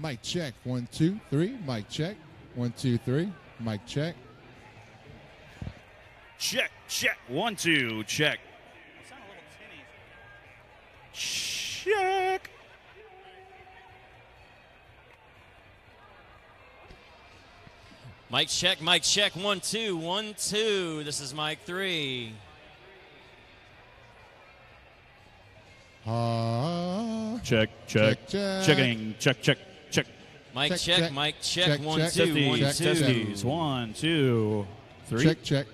Mic check. 1, 2, 3. Mic check. 1, 2, 3. Mic check. Check, check. 1, 2, check. I sound a little tinny. Check. Mic check, mic check. 1, 2, 1, 2. This is mic 3. Check, check, check. checking, check, check, check. Mic check, mic check. check, 1, check. 2, 1, 2. Testes. 1, 2, 3. Check, check.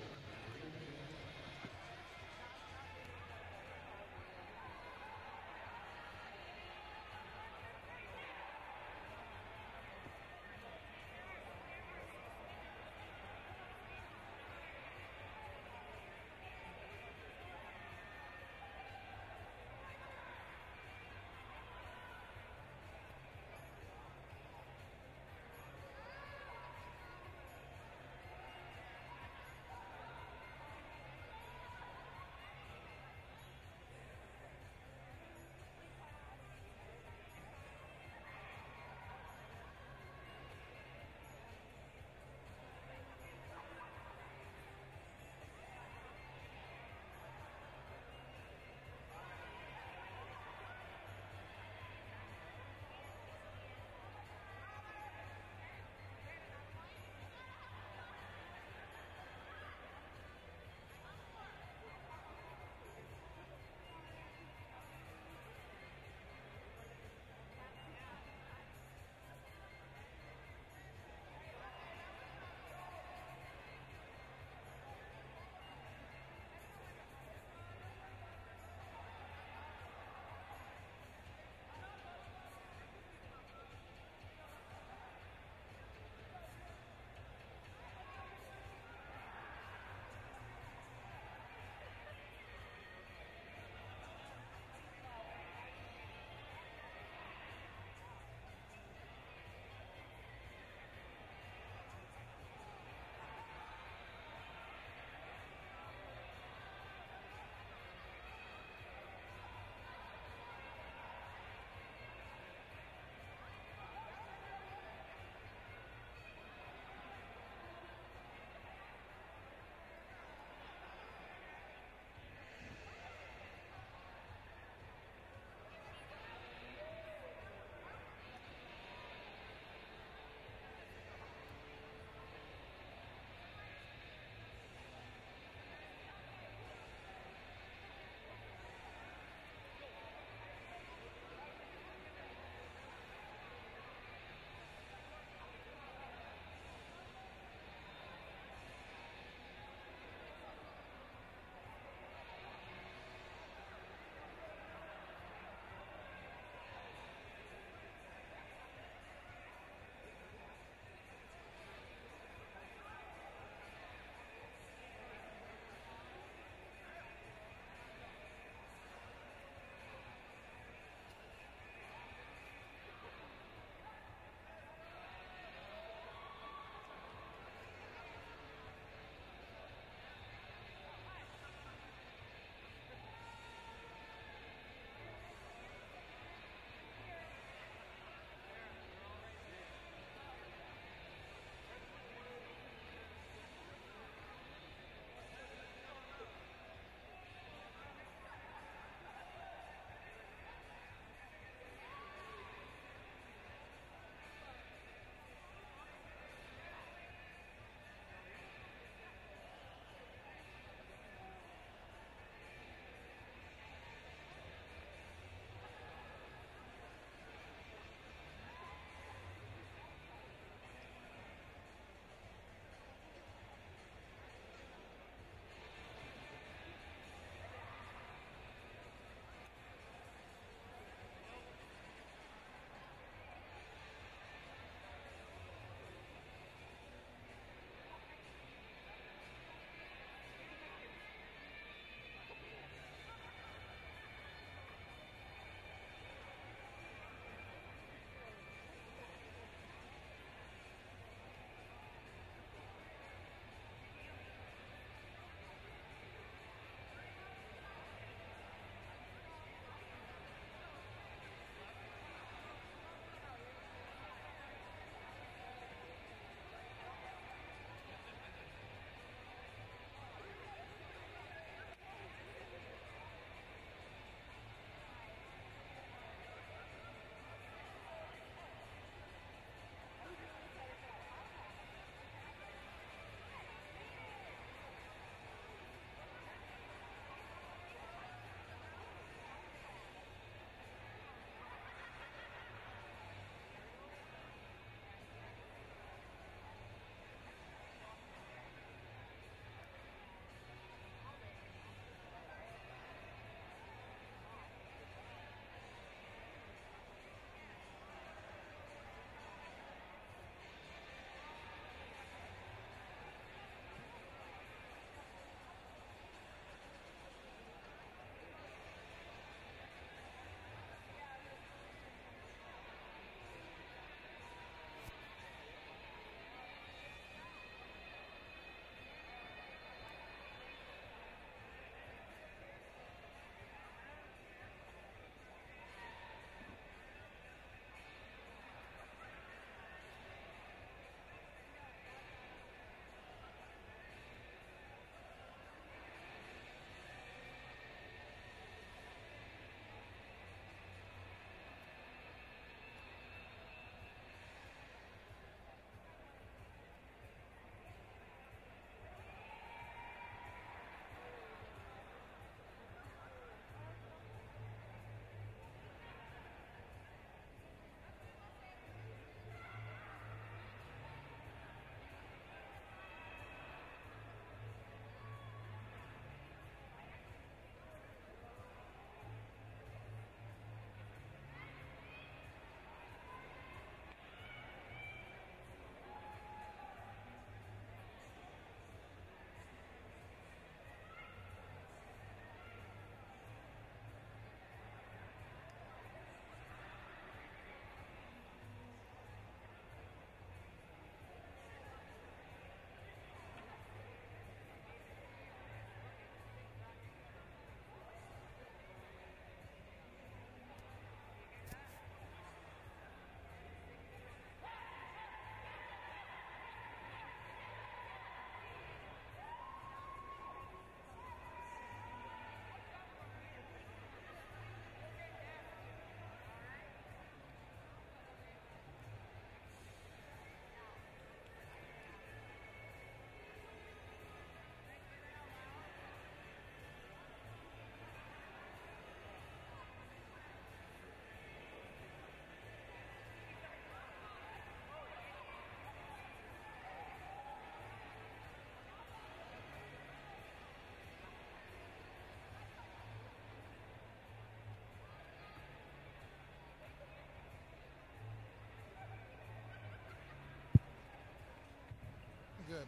good.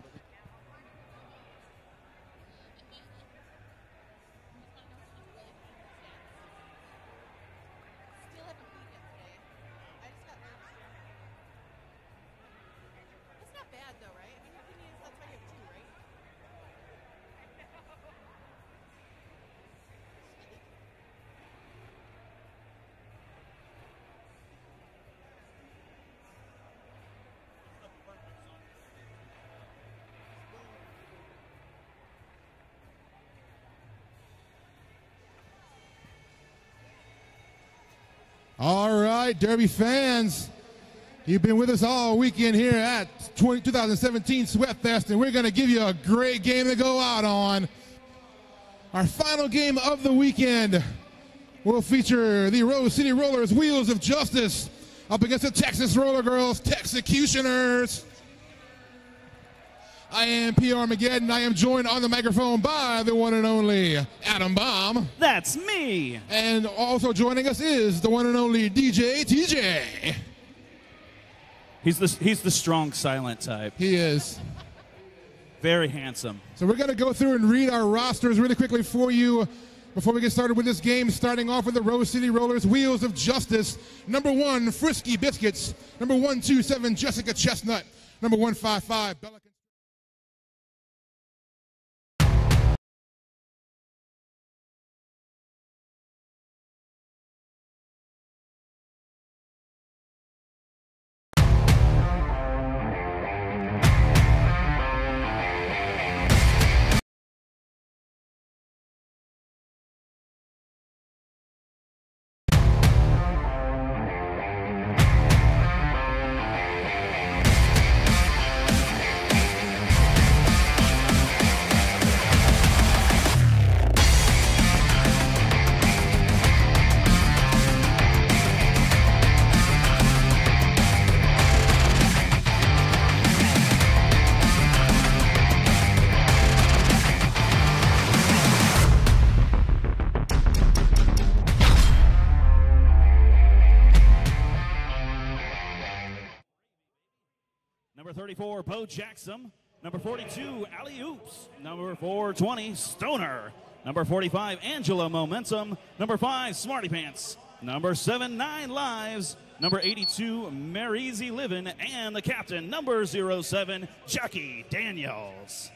Still haven't peed yet today. I just got registered. It's not bad though, right? I mean, your opinion is that's why you have two, right? All right, Derby fans, you've been with us all weekend here at 2017 Sweatfest, and we're going to give you a great game to go out on. Our final game of the weekend will feature the Rose City Rollers, Wheels of Justice, up against the Texas Roller Girls, Texecutioners. I am P. Armageddon. I am joined on the microphone by the one and only Adam Baum. That's me. And also joining us is the one and only DJ TJ. He's the strong, silent type. He is. Very handsome. So we're going to go through and read our rosters really quickly for you before we get started with this game, starting off with the Rose City Rollers, Wheels of Justice. Number 1, Frisky Biscuits. Number 127, Jessica Chestnut. Number 155, Bella. Number 34, Bo Jackson. Number 42, Alley Oops. Number 420, Stoner. Number 45, Angela Momentum. Number 5, Smarty Pants. Number 7, 9 Lives. Number 82, Maryzy Livin. And the captain, number 07, Jackie Daniels.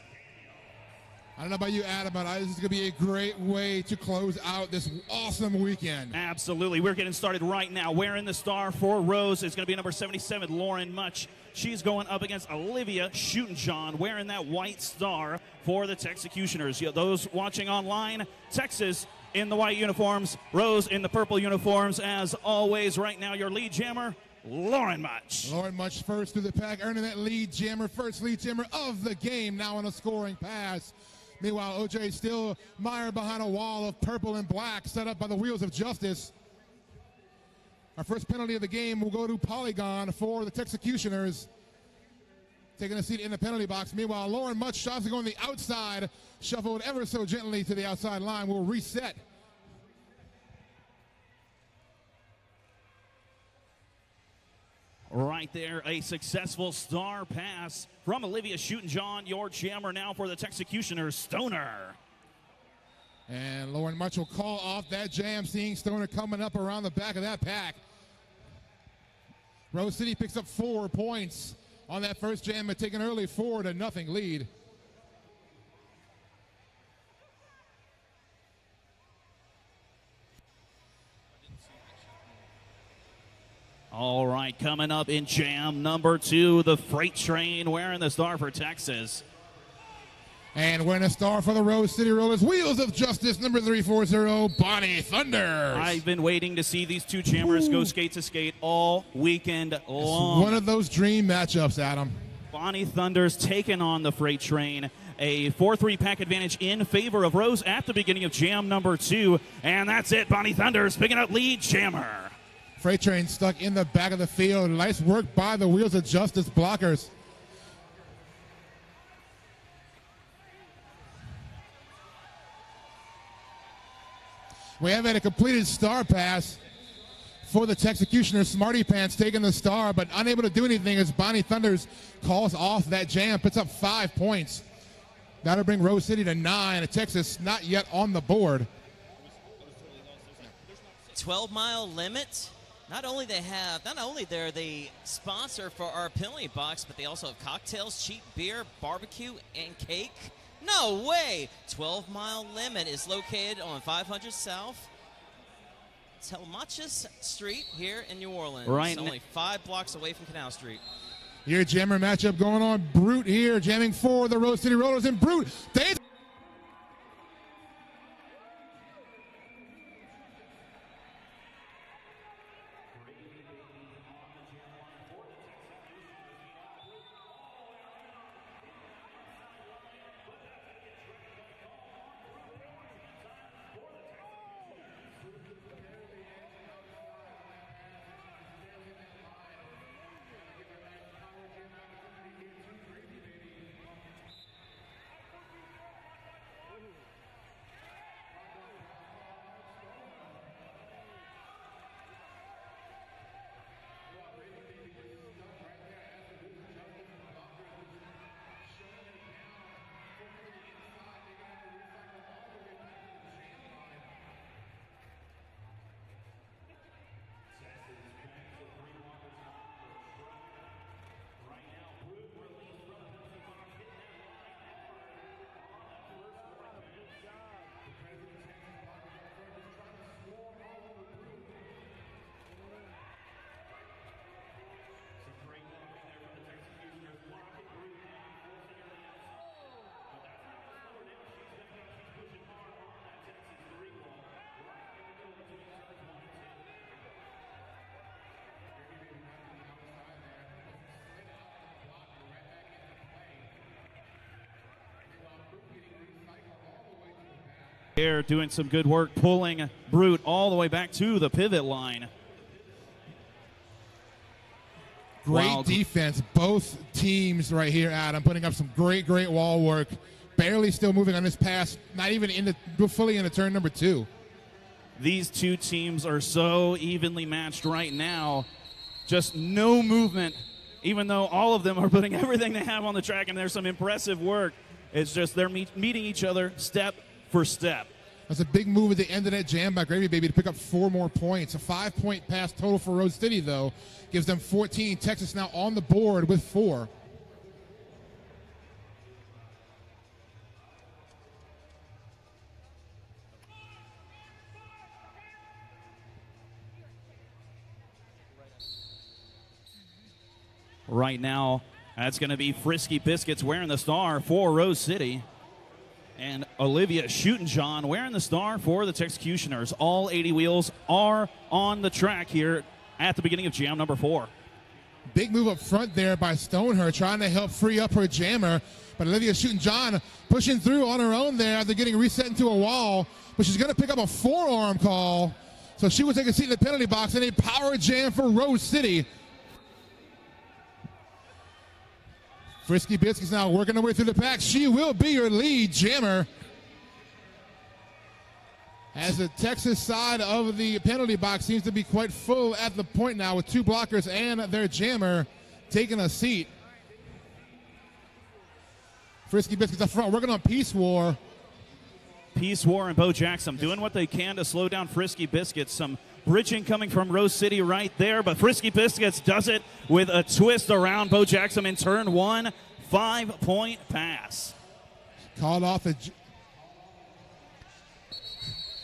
I don't know about you, Adam, but this is going to be a great way to close out this awesome weekend. Absolutely. We're getting started right now. Wearing the star for Rose is going to be number 77, Lauren Much. She's going up against Olivia Shootin' wearing that white star for the Texecutioners. Those watching online, Texas in the white uniforms, Rose in the purple uniforms. As always, right now, your lead jammer, Lauren Much. Lauren Much first through the pack, earning that lead jammer, first lead jammer of the game, now on a scoring pass. Meanwhile, OJ still mired behind a wall of purple and black set up by the Wheels of Justice. Our first penalty of the game will go to Polygon for the Texecutioners, taking a seat in the penalty box. Meanwhile, Lauren Much, shots going the outside, shuffled ever so gently to the outside line, will reset. Right there, a successful star pass from Olivia Shootin', your jammer now for the Texecutioners, Stoner. And Lauren Much will call off that jam, seeing Stoner coming up around the back of that pack. Rose City picks up 4 points on that first jam, but take an early 4-0 lead. All right, coming up in jam number 2, the Freight Train wearing the star for Texas. And wearing a star for the Rose City Rollers, Wheels of Justice, number 340, Bonnie Thunders. I've been waiting to see these two jammers go skate to skate all weekend long. It's one of those dream matchups, Adam. Bonnie Thunders taking on the Freight Train. A 4-3 pack advantage in favor of Rose at the beginning of jam number 2. And that's it, Bonnie Thunders picking up lead jammer. Freight Train stuck in the back of the field. Nice work by the Wheels of Justice blockers. We have had a completed star pass for the Texecutioners. Smarty Pants taking the star, but unable to do anything as Bonnie Thunders calls off that jam, puts up 5 points. That'll bring Rose City to 9, and Texas not yet on the board. 12-mile limit. Not only they're the sponsor for our penalty box, but they also have cocktails, cheap beer, barbecue, and cake. No way! 12-mile limit is located on 500 South Telmachus Street here in New Orleans. Right. Only 5 blocks away from Canal Street. Your jammer matchup going on. Brute here jamming for the Rose City Rollers, and Brute, they Here doing some good work, pulling Brute all the way back to the pivot line. Great defense, both teams right here, Adam, putting up some great wall work. Barely still moving on this pass, not even fully into turn number 2. These two teams are so evenly matched right now. Just no movement, even though all of them are putting everything they have on the track, and there's some impressive work. It's just they're meeting each other step for step. That's a big move at the end of that jam by Gravy Baby to pick up 4 more points. A 5-point pass total for Rose City, though, gives them 14. Texas now on the board with 4. Right now, that's going to be Frisky Biscuits wearing the star for Rose City. And Olivia Shootin' wearing the star for the Texecutioners. All 80 wheels are on the track here at the beginning of jam number 4. Big move up front there by Stoneher, trying to help free up her jammer. But Olivia Shootin' pushing through on her own there after getting reset into a wall. But she's going to pick up a forearm call. So she will take a seat in the penalty box, and a power jam for Rose City. Frisky Biscuits now working her way through the pack. She will be your lead jammer. As the Texas side of the penalty box seems to be quite full at the point now, with 2 blockers and their jammer taking a seat. Frisky Biscuits up front working on Peace War. Peace War and Bo Jackson doing what they can to slow down Frisky Biscuits. Some bridging coming from Rose City right there, but Frisky Biscuits does it with a twist around Bo Jackson in turn 1. 5-point pass. Called off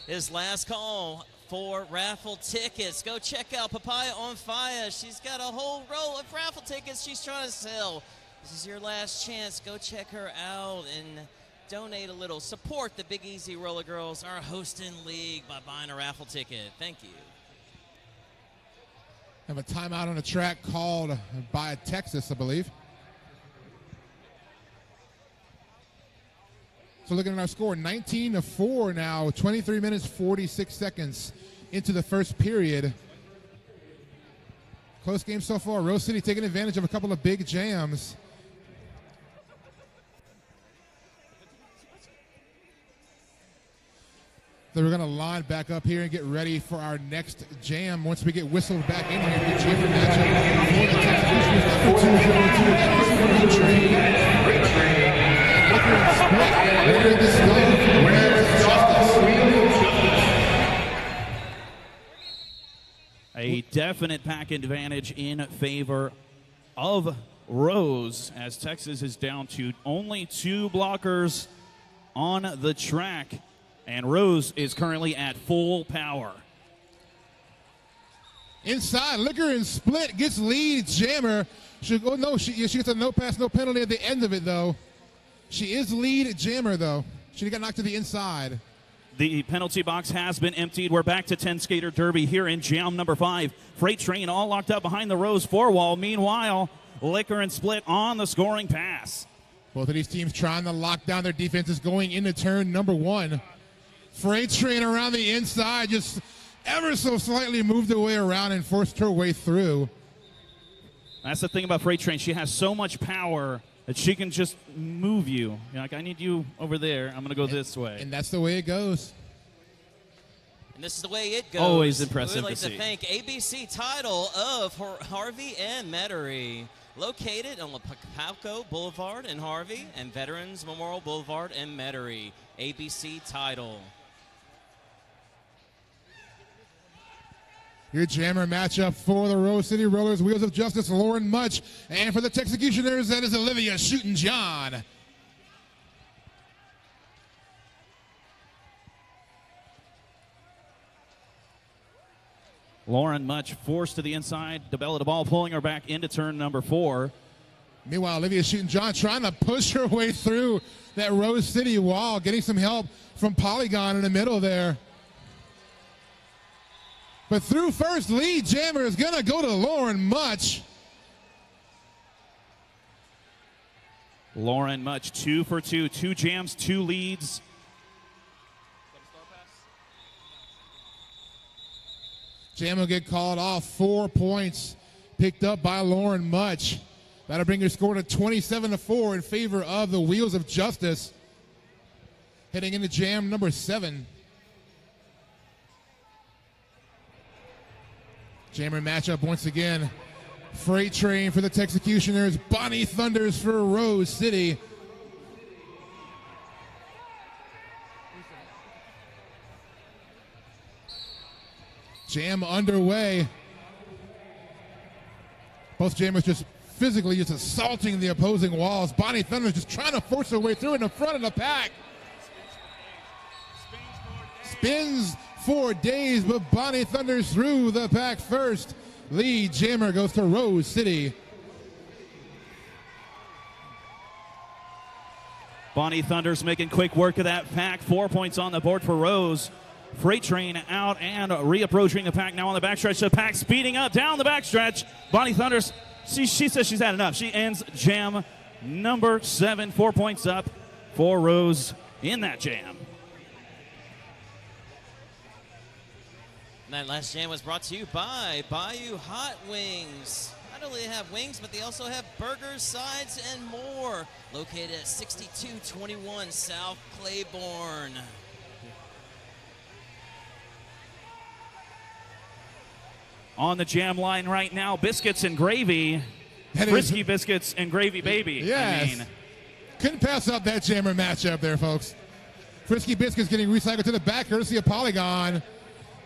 His last call for raffle tickets. Go check out Papaya on Fire. She's got a whole row of raffle tickets she's trying to sell. This is your last chance. Go check her out and donate a little. Support the Big Easy Roller Girls, our hosting league, by buying a raffle ticket. Thank you. Have a timeout on the track called by Texas, I believe. So looking at our score, 19-4 now, 23 minutes, 46 seconds into the first period. Close game so far. Rose City taking advantage of a couple of big jams. So we're going to line back up here and get ready for our next jam. Once we get whistled back in here, the chamber matchup for the Texas number 202. That is Freight Train. Liquor and Split. Wearing the stuff. Wearing the justice. A definite pack advantage in favor of Rose, as Texas is down to only 2 blockers on the track. And Rose is currently at full power. Inside, Liquor and Split gets lead. Jammer. She gets a no pass, no penalty at the end of it, though. She is lead Jammer, though. She got knocked to the inside. The penalty box has been emptied. We're back to 10 skater derby here in jam number 5. Freight Train all locked up behind the Rose 4 wall. Meanwhile, Liquor and Split on the scoring pass. Both of these teams trying to lock down their defenses going into turn number 1. Freight Train around the inside, just ever so slightly moved her way around and forced her way through. That's the thing about Freight Train. She has so much power that she can just move you. You're like, I need you over there. I'm going to go this way. And that's the way it goes. And this is the way it goes. Always impressive We would like to to see. thank ABC Title of Harvey and Metairie, located on Lapalco Boulevard in Harvey and Veterans Memorial Boulevard in Metairie. ABC Title. Your jammer matchup for the Rose City Rollers, Wheels of Justice, Lauren Much. And for the Texecutioners, that is Olivia Shootin' John. Lauren Much forced to the inside. DeBella the ball pulling her back into turn number 4. Meanwhile, Olivia Shootin' John trying to push her way through that Rose City wall, getting some help from Polygon in the middle there. But through first, lead jammer is going to go to Lauren Much. Lauren Much 2 for 2. 2 jams, 2 leads. Jam will get called off. 4 points picked up by Lauren Much. That'll bring her score to 27-4 in favor of the Wheels of Justice. Heading into jam number 7. Jammer matchup once again. Freight Train for the Texecutioners. Bonnie Thunders for Rose City. Jam underway. Both jammers just physically just assaulting the opposing walls. Bonnie Thunders just trying to force her way through in the front of the pack. Spins for days, but Bonnie Thunders through the pack first. Lead jammer goes to Rose City. Bonnie Thunders making quick work of that pack. 4 points on the board for Rose. Freight Train out and reapproaching the pack now on the backstretch. The pack speeding up down the backstretch. Bonnie Thunders, she says she's had enough. She ends jam number 7. 4 points up for Rose in that jam. And that last jam was brought to you by Bayou Hot Wings. Not only they have wings, but they also have burgers, sides, and more. Located at 6221 South Claiborne. On the jam line right now, biscuits and gravy. Frisky biscuits and gravy, baby. Yes. Couldn't pass up that jammer matchup there, folks. Frisky biscuits getting recycled to the back, courtesy of Polygon.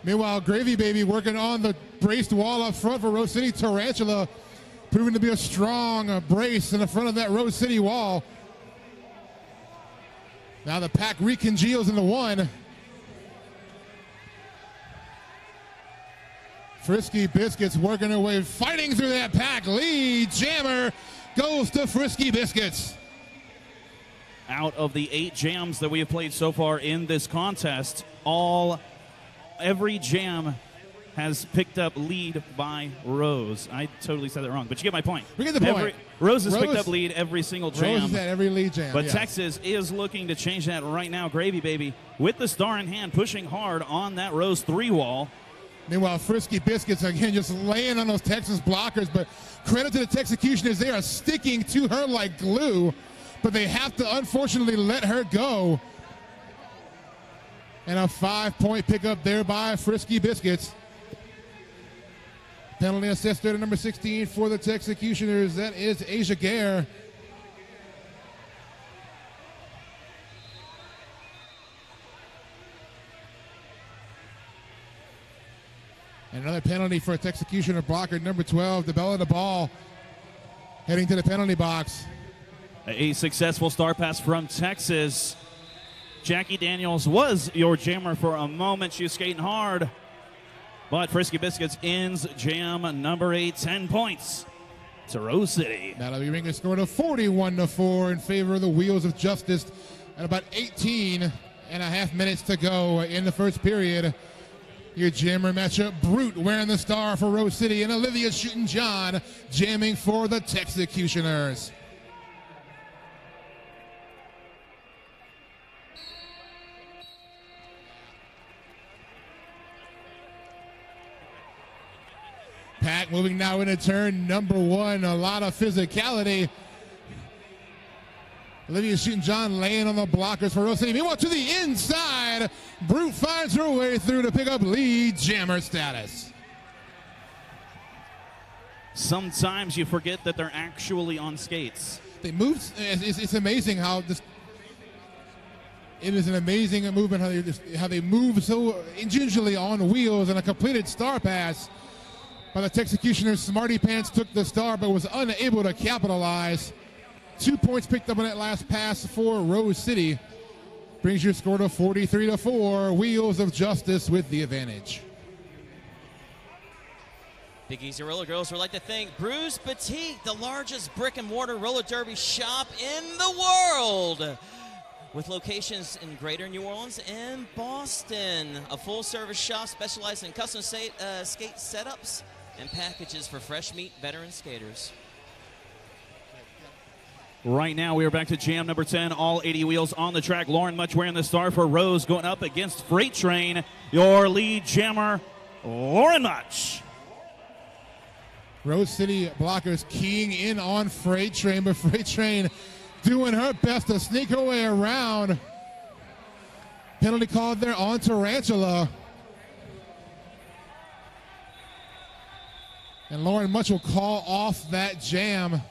Meanwhile, Gravy Baby working on the braced wall up front for Rose City. Tarantula proving to be a strong brace in the front of that Rose City wall. Now the pack recongeals into one. Frisky Biscuits working their way, fighting through that pack. Lead jammer goes to Frisky Biscuits. Out of the 8 jams that we have played so far in this contest, every jam has picked up lead by Rose. I totally said that wrong, but you get my point. We get the point. Rose has picked up lead every single jam. Rose has had every lead jam, But yes. Texas is looking to change that right now. Gravy Baby with the star in hand, pushing hard on that Rose 3 wall. Meanwhile, Frisky Biscuits, again, just laying on those Texas blockers, but credit to the Texecutioners, they are sticking to her like glue, but they have to unfortunately let her go. And a 5-point pickup there by Frisky Biscuits. Penalty assist there to number 16 for the Executioners. That is Asia Gare. And another penalty for its Executioner blocker, number 12, the bell of the ball, heading to the penalty box. A successful star pass from Texas. Jackie Daniels was your jammer for a moment. She was skating hard. But Frisky Biscuits ends jam number 8, 10 points to Rose City. That'll be bringing a score to 41-4 in favor of the Wheels of Justice at about 18.5 minutes to go in the first period. Your jammer matchup, Brute wearing the star for Rose City, and Olivia Shootin' John jamming for the Executioners. Pack moving now into turn number 1. A lot of physicality. Olivia Shootin' John laying on the blockers for Rose City. Meanwhile, to the inside, Brute finds her way through to pick up lead jammer status. Sometimes you forget that they're actually on skates. They move. It's amazing how this. It is an amazing movement how they move so gingerly on wheels, and a completed star pass by the Executioners. Smarty Pants took the star but was unable to capitalize. 2 points picked up on that last pass for Rose City. Brings your score to 43-4. Wheels of Justice with the advantage. Big Easy Roller Girls would like to thank Bruce Boutique, the largest brick-and-mortar roller derby shop in the world, with locations in Greater New Orleans and Boston. A full-service shop specializing in custom skate setups and packages for fresh meat veteran skaters. Right now, we are back to jam number 10. All 80 wheels on the track. Lauren Much wearing the star for Rose, going up against Freight Train. Your lead jammer, Lauren Much. Rose City blockers keying in on Freight Train, but Freight Train doing her best to sneak her way around. Penalty called there on Tarantula. And Lauren Much will call off that jam.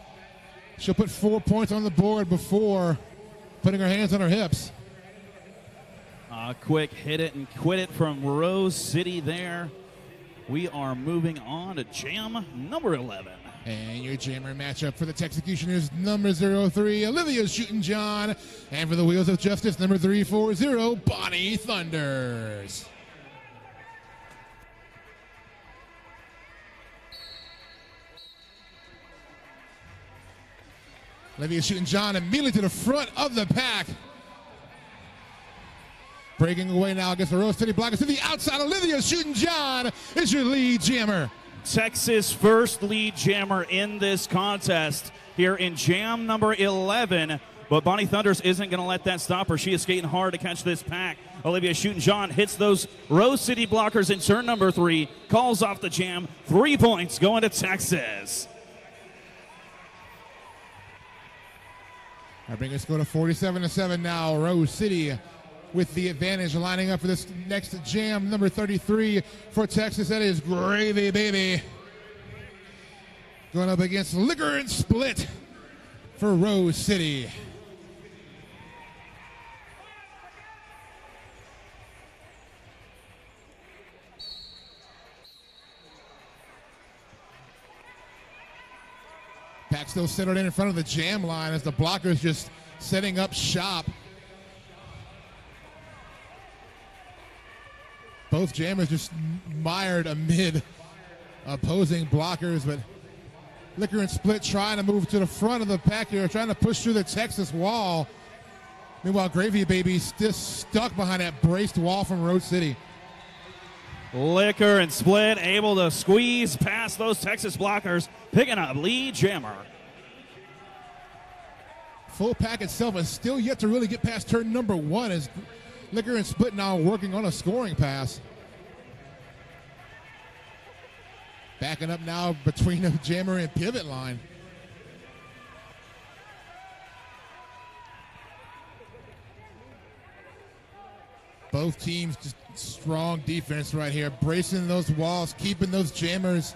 She'll put 4 points on the board before putting her hands on her hips. A quick hit it and quit it from Rose City there. We are moving on to jam number 11. And your jammer matchup for the Executioners, number 03, Olivia Shootin' John. And for the Wheels of Justice, number 340, Bonnie Thunders. Olivia Shootin' John immediately to the front of the pack. Breaking away now against the Rose City blockers to the outside. Olivia Shootin' John is your lead jammer. Texas' first lead jammer in this contest here in jam number 11. But Bonnie Thunders isn't going to let that stop her. She is skating hard to catch this pack. Olivia Shootin' John hits those Rose City blockers in turn number 3. Calls off the jam. 3 points going to Texas. I bring us go to 47-7 now. Rose City with the advantage, lining up for this next jam, number 33 for Texas. That is Gravy Baby. Going up against Liquor and Split for Rose City. Pack still settled in front of the jam line as the blockers just setting up shop. Both jammers just mired amid opposing blockers, but Liquor and Split trying to move to the front of the pack here, trying to push through the Texas wall. Meanwhile, Gravy Baby still stuck behind that braced wall from Rose City. Liquor and Split able to squeeze past those Texas blockers, picking up lead jammer. Full pack itself is still yet to really get past turn number 1 as Liquor and Split now working on a scoring pass. Backing up now between the jammer and pivot line. Both teams just strong defense right here, bracing those walls, keeping those jammers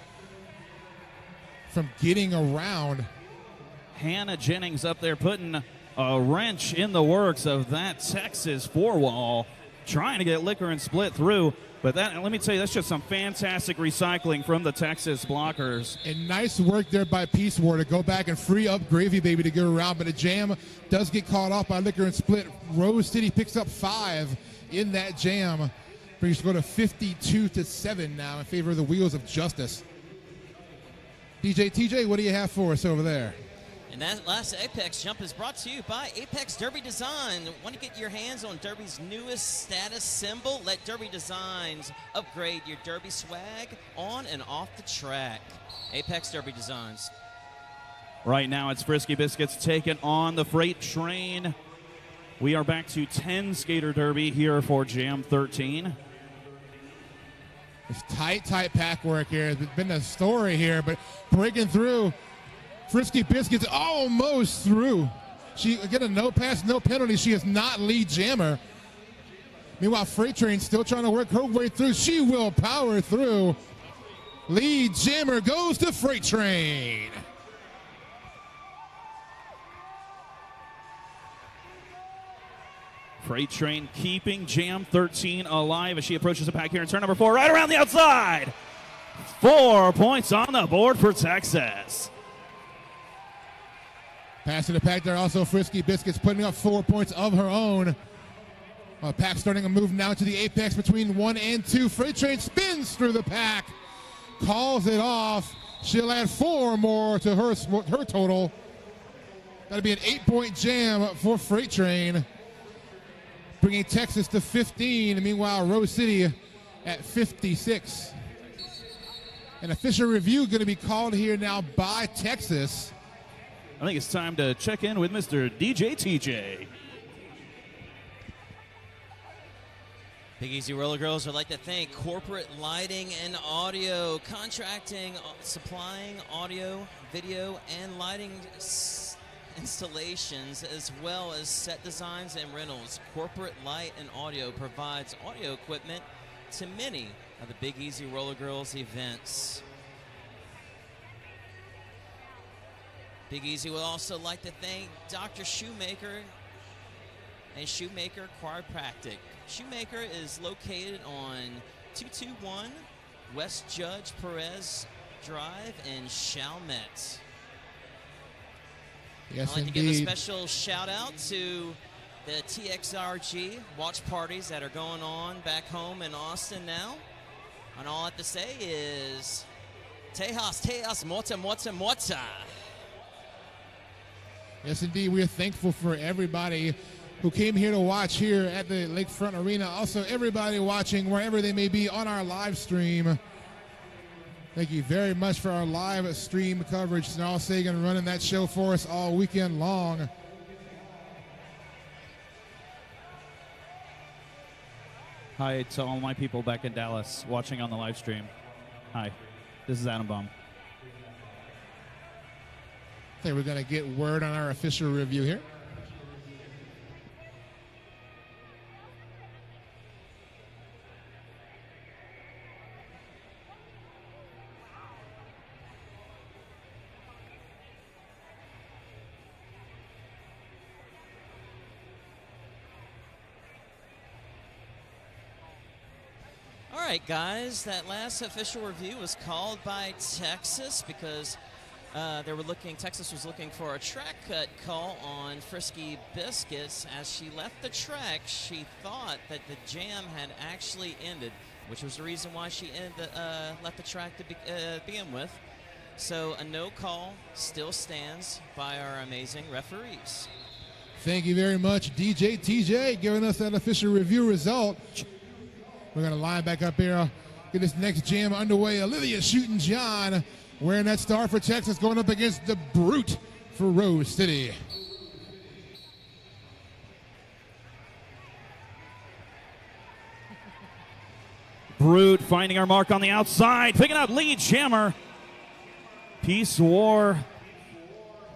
from getting around. Hannah Jennings up there putting a wrench in the works of that Texas four-wall, trying to get Liquor and Split through. But that, let me tell you, that's just some fantastic recycling from the Texas blockers. And nice work there by Peace War to go back and free up Gravy Baby to go around. But a jam does get caught off by Liquor and Split. Rose City picks up 5 in that jam. Brings to go to 52-7 now in favor of the Wheels of Justice. DJ TJ, what do you have for us over there? And that last Apex jump is brought to you by Apex Derby Design. Want to get your hands on Derby's newest status symbol? Let Derby Designs upgrade your Derby swag on and off the track. Apex Derby Designs. Right now it's Frisky Biscuits taking on the Freight Train. We are back to 10 skater derby here for Jam 13. It's tight pack work here. It's been a story here, but breaking through. Frisky Biscuits almost through. She get a no pass, no penalty. She is not lead jammer. Meanwhile, Freight Train still trying to work her way through. She will power through. Lead jammer goes to Freight Train. Freight Train keeping Jam 13 alive as she approaches the pack here in turn number 4, right around the outside. 4 points on the board for Texas. Passing the pack there, also Frisky Biscuits putting up 4 points of her own. Pack starting a move now to the apex between 1 and 2. Freight Train spins through the pack, calls it off. She'll add 4 more to her total. That'll be an 8-point jam for Freight Train, bringing Texas to 15. Meanwhile, Rose City at 56. An official review going to be called here now by Texas. I think it's time to check in with Mr. DJ TJ. Big Easy Roller Girls would like to thank Corporate Lighting and Audio, contracting, supplying audio, video, and lighting installations, as well as set designs and rentals. Corporate Light and Audio provides audio equipment to many of the Big Easy Roller Girls events. Big Easy would also like to thank Dr. Shoemaker and Shoemaker Chiropractic. Shoemaker is located on 221 West Judge Perez Drive in Chalmette. Yes, I'd like indeed. to give a special shout out to the TXRG watch parties that are going on back home in Austin now. And all I have to say is, Tejas, Morta. Yes, indeed. We are thankful for everybody who came here to watch here at the Lakefront Arena. Also, everybody watching wherever they may be on our live stream. Thank you very much for our live stream coverage. Snarl Sagan running that show for us all weekend long. Hi to all my people back in Dallas watching on the live stream. Hi, this is Adam Baum. I think we're going to get word on our official review here. All right, guys, that last official review was called by Texas because Texas was looking for a track cut call on Frisky Biscuits. As she left the track, she thought that the jam had actually ended, which was the reason why she left the track to begin with. So a no call still stands by our amazing referees. Thank you very much, DJ TJ, giving us that official review result. We're going to line back up here, get this next jam underway. Olivia Shooting John wearing that star for Texas, going up against the Brute for Rose City. Brute finding our mark on the outside, picking up lead jammer. Peace War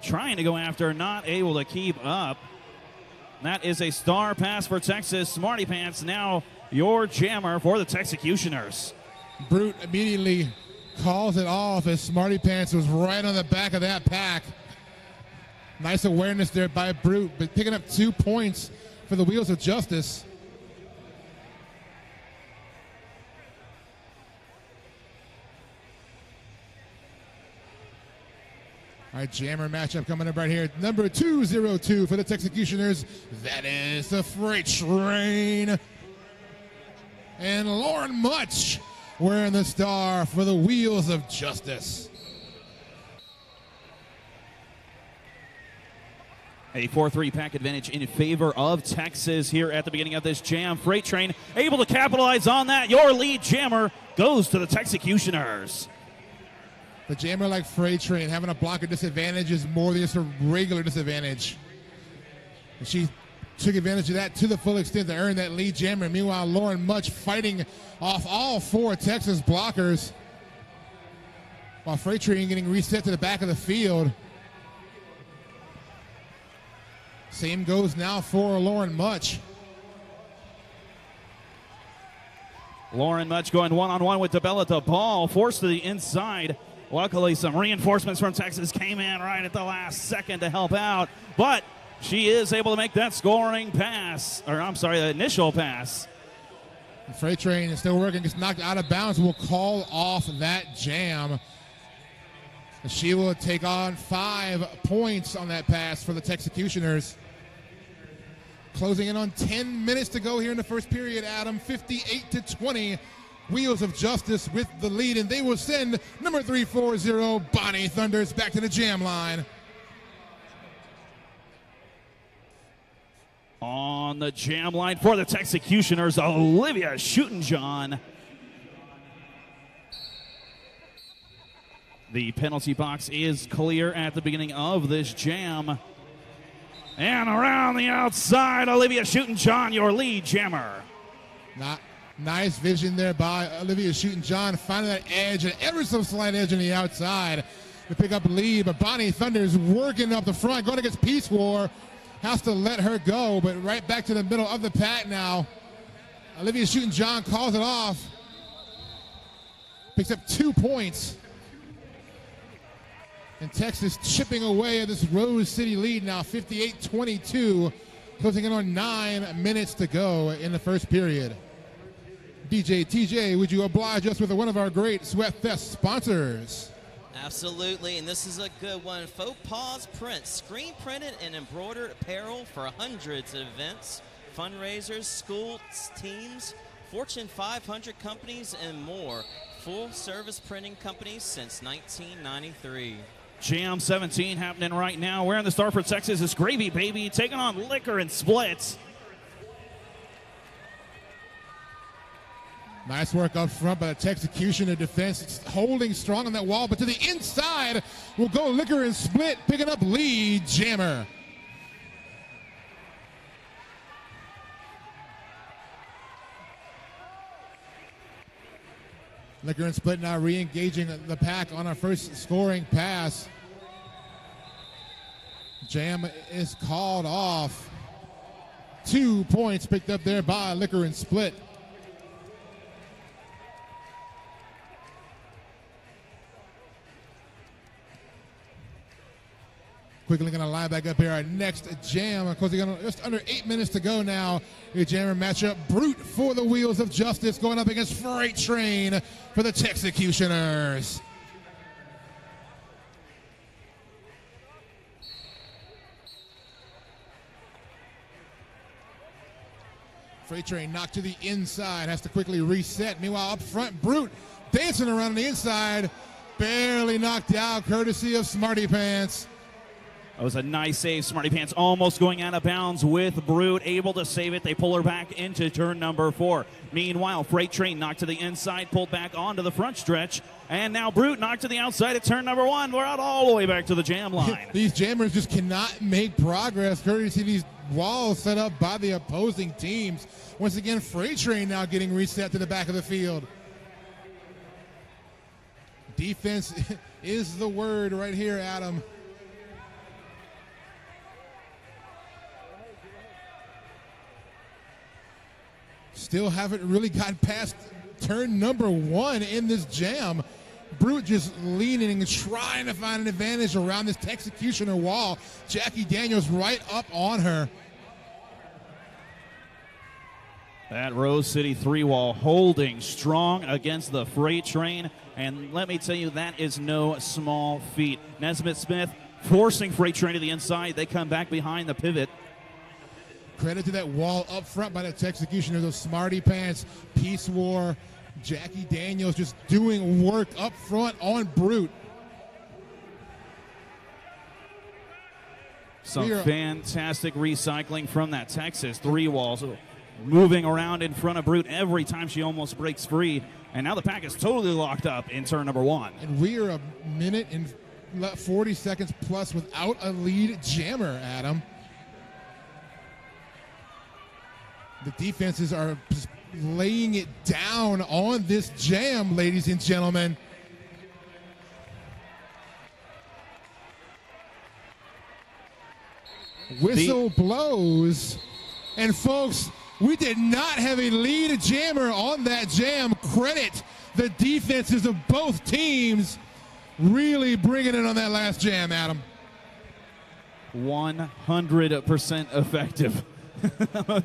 trying to go after, not able to keep up. That is a star pass for Texas. Smarty Pants now your jammer for the Texecutioners. Brute immediately calls it off as Smarty Pants was right on the back of that pack. Nice awareness there by Brute, but picking up 2 points for the Wheels of Justice. All right, jammer matchup coming up right here. Number 202 for the Texecutioners. That is the Freight Train. And Lauren Much wearing the star for the Wheels of Justice. A 4-3 pack advantage in favor of Texas here at the beginning of this jam. Freight Train able to capitalize on that. Your lead jammer goes to the Texecutioners. The jammer like Freight Train having a blocker disadvantage is more than just a regular disadvantage. And she took advantage of that to the full extent to earn that lead jammer. Meanwhile, Lauren Much fighting off all 4 Texas blockers, while Freight Train getting reset to the back of the field. Same goes now for Lauren Much. Lauren Much going one-on-one with DeBella. The ball forced to the inside. Luckily, some reinforcements from Texas came in right at the last second to help out, but she is able to make that scoring pass, or I'm sorry, the initial pass. The Freight Train is still working, gets knocked out of bounds, will call off that jam. She will take on 5 points on that pass for the Texecutioners. Closing in on 10 minutes to go here in the first period, Adam. 58-20. Wheels of Justice with the lead, and they will send number 340 Bonnie Thunders back to the jam line. On the jam line for the Texecutioners, Olivia Shootin' John. The penalty box is clear at the beginning of this jam. And around the outside, Olivia Shootin' John, your lead jammer. Nice vision there by Olivia Shootin' John, finding that edge, an ever so slight edge on the outside to pick up a lead. But Bonnie Thunders working up the front, going against Peace War. Has to let her go, but right back to the middle of the pack now. Olivia Shootin' John calls it off. Picks up 2 points. And Texas chipping away at this Rose City lead now, 58-22. Closing in on 9 minutes to go in the first period. DJ TJ, would you oblige us with one of our great Sweatfest sponsors? Absolutely, and this is a good one. Faux Paws Print, screen printed and embroidered apparel for hundreds of events, fundraisers, schools, teams, Fortune 500 companies, and more. Full service printing companies since 1993. Jam 17 happening right now. Wearing the star for Texas is Gravy Baby, taking on Liquor and Splits. Nice work up front by the Texecutioner defense. It's holding strong on that wall, but to the inside will go Liquor and Split, picking up lead jammer. Liquor and Split now re-engaging the pack on our first scoring pass. Jam is called off. 2 points picked up there by Liquor and Split. Quickly going to line back up here. Our next jam, of course, just under 8 minutes to go now. Your jammer matchup, Brute for the Wheels of Justice, going up against Freight Train for the Texecutioners. Freight Train knocked to the inside, has to quickly reset. Meanwhile, up front, Brute dancing around on the inside, barely knocked out, courtesy of Smarty Pants. That was a nice save. Smarty Pants almost going out of bounds with Brute, able to save it. They pull her back into turn number 4. Meanwhile, Freight Train knocked to the inside, pulled back onto the front stretch, and now Brute knocked to the outside at turn number 1. We're out all the way back to the jam line. These jammers just cannot make progress courtesy of these walls set up by the opposing teams. Once again, Freight Train now getting reset to the back of the field. Defense is the word right here, Adam. Still haven't really gotten past turn number 1 in this jam. Brute just leaning and trying to find an advantage around this Executioner wall. Jackie Daniels right up on her. That Rose City 3-wall holding strong against the freight train. And let me tell you, that is no small feat. Nesbitt Smith forcing freight train to the inside. They come back behind the pivot. Credit to that wall up front by the Executioner, those smarty pants, Peace War. Jackie Daniels just doing work up front on Brute. Some fantastic recycling from that Texas 3-wall. So moving around in front of Brute every time she almost breaks free. And now the pack is totally locked up in turn number 1. And we are a minute and 40 seconds plus without a lead jammer, Adam. The defenses are just laying it down on this jam, ladies and gentlemen. Whistle blows. And folks, we did not have a lead jammer on that jam. Credit the defenses of both teams really bringing it on that last jam, Adam. 100% effective.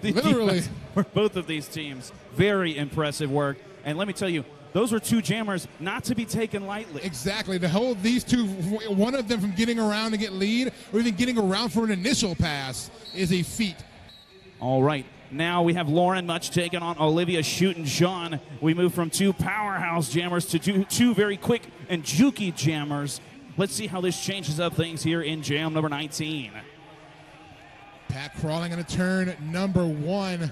Literally. For both of these teams. Very impressive work. And let me tell you, those are two jammers not to be taken lightly. Exactly. To hold these two, one of them from getting around to get lead or even getting around for an initial pass is a feat. All right. Now we have Lauren Much taking on Olivia Shootin' We move from two powerhouse jammers to two very quick and jukey jammers. Let's see how this changes up things here in jam number 19. Pack crawling into turn number 1.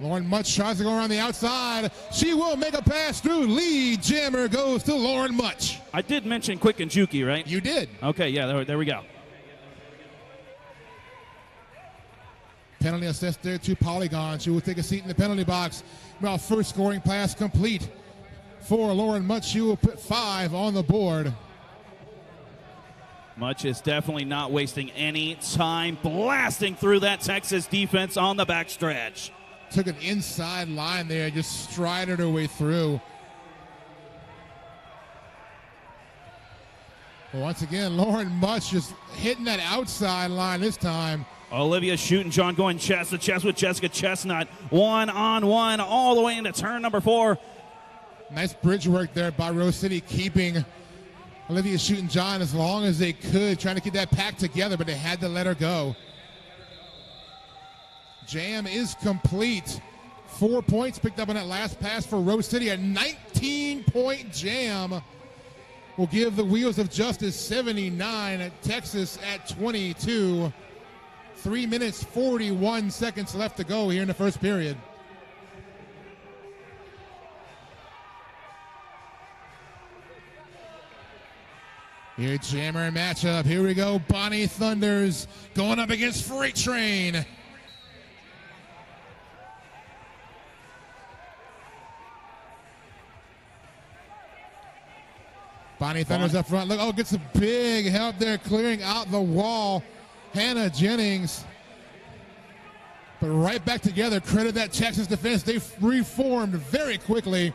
Lauren Much tries to go around the outside. She will make a pass through. Lead jammer goes to Lauren Much. I did mention quick and jukey, right? You did. Okay, yeah, there we go. Penalty assessed there to Polygon. She will take a seat in the penalty box. Well, first scoring pass complete for Lauren Much. She will put 5 on the board. Much is definitely not wasting any time blasting through that Texas defense on the backstretch. Took an inside line there, just strided her way through. Well, once again, Lauren Much just hitting that outside line this time. Olivia Shootin' going chest to chest with Jessica Chestnut. 1-on-1 all the way into turn number 4. Nice bridge work there by Rose City, keeping Olivia Shootin' as long as they could, trying to get that pack together, but they had to let her go. Jam is complete. 4 points picked up on that last pass for Rose City. A 19-point jam will give the Wheels of Justice 79 at Texas at 22. 3 minutes, 41 seconds left to go here in the first period. Here, jammer matchup. Here we go. Bonnie Thunders going up against Freight Train. Bonnie Thunders up front. Look, gets a big help there clearing out the wall. Hannah Jennings. But right back together. Credit that Texas defense. They reformed very quickly.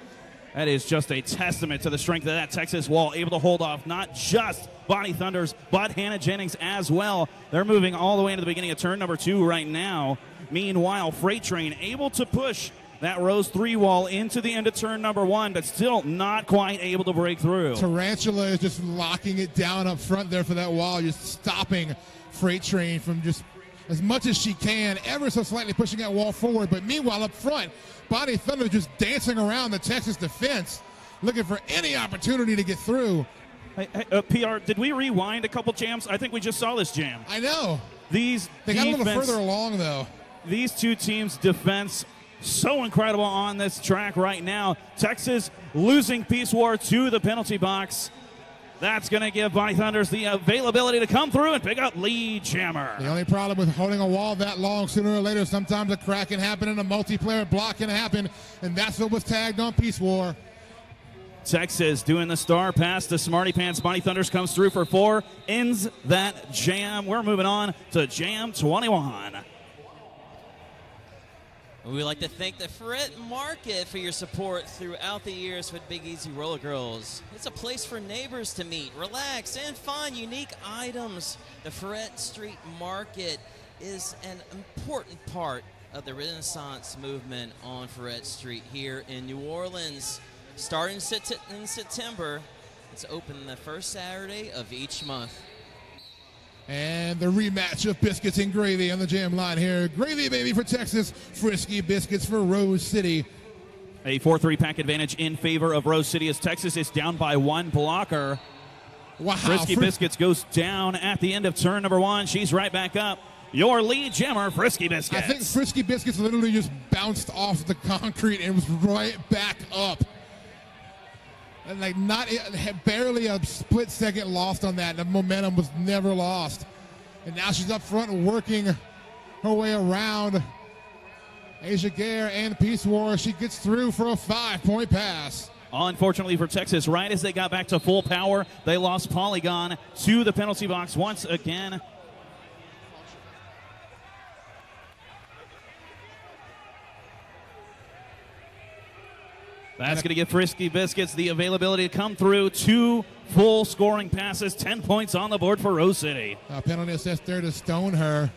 That is just a testament to the strength of that Texas wall, able to hold off not just Bonnie Thunders, but Hannah Jennings as well. They're moving all the way into the beginning of turn number 2 right now. Meanwhile, Freight Train able to push that Rose 3 wall into the end of turn number 1, but still not quite able to break through. Tarantula is just locking it down up front there for that wall, just stopping Freight Train from just as much as she can, ever so slightly pushing that wall forward. But meanwhile, up front, Bonnie Thunder just dancing around the Texas defense, looking for any opportunity to get through. Hey, PR, did we rewind a couple jams? I think we just saw this jam. I know. They got a little further along, though. These two teams' defense so incredible on this track right now. Texas losing Peace War to the penalty box. That's going to give Bonnie Thunders the availability to come through and pick up lead jammer. The only problem with holding a wall that long, sooner or later, sometimes a crack can happen and a multiplayer block can happen, and that's what was tagged on Peace War. Texas doing the star pass to Smarty Pants. Bonnie Thunders comes through for 4, ends that jam. We're moving on to jam 21. We'd like to thank the Ferret Market for your support throughout the years with Big Easy Roller Girls. It's a place for neighbors to meet, relax, and find unique items. The Ferret Street Market is an important part of the Renaissance movement on Ferret Street here in New Orleans. Starting in September, it's open the first Saturday of each month. And the rematch of Biscuits and Gravy on the jam line here. Gravy, baby, for Texas. Frisky Biscuits for Rose City. A 4-3 pack advantage in favor of Rose City as Texas is down by 1 blocker. Wow. Frisky Biscuits goes down at the end of turn number 1. She's right back up. Your lead jammer, Frisky Biscuits. I think Frisky Biscuits literally just bounced off the concrete and was right back up. And like barely a split second lost on that. The momentum was never lost. And now she's up front working her way around Asia Gare and Peace War. She gets through for a 5-point pass. Unfortunately for Texas, right as they got back to full power, they lost Polygon to the penalty box once again. That's going to give Frisky Biscuits the availability to come through. 2 full scoring passes, 10 points on the board for Rose City. Penalty assist there to stone her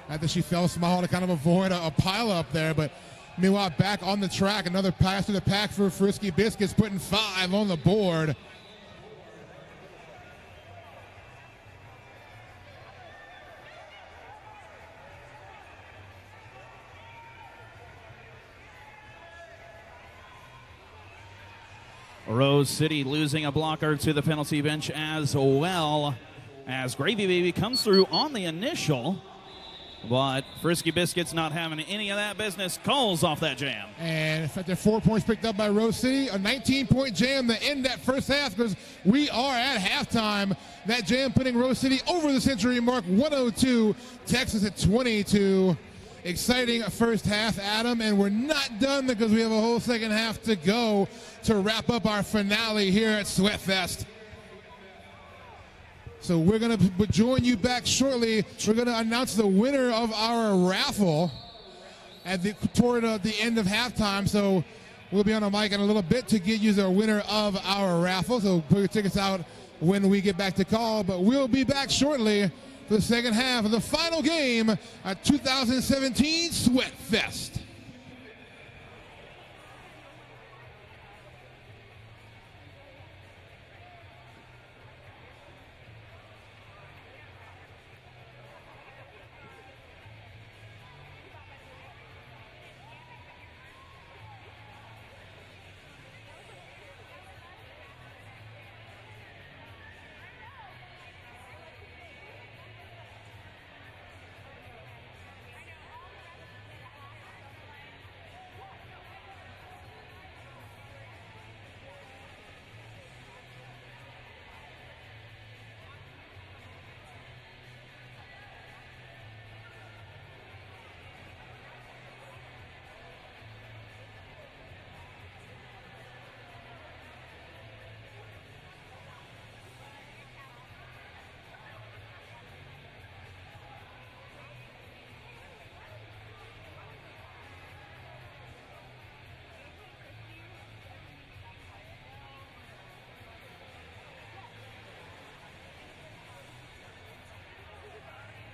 after she fell small to kind of avoid a pile up there. But meanwhile, back on the track, another pass to the pack for Frisky Biscuits, putting 5 on the board. Rose City losing a blocker to the penalty bench as well as Gravy Baby comes through on the initial, but Frisky Biscuits not having any of that business, calls off that jam. And in fact, there are 4 points picked up by Rose City, a 19-point jam to end that first half because we are at halftime. That jam putting Rose City over the century mark, 102, Texas at 22. Exciting first half, Adam, and we're not done because we have a whole second half to go to wrap up our finale here at Sweatfest. So we're going to join you back shortly. We're going to announce the winner of our raffle toward the end of halftime. So we'll be on the mic in a little bit to get you the winner of our raffle. So put your tickets out when we get back to call, but we'll be back shortly for the second half of the final game at 2017 Sweatfest.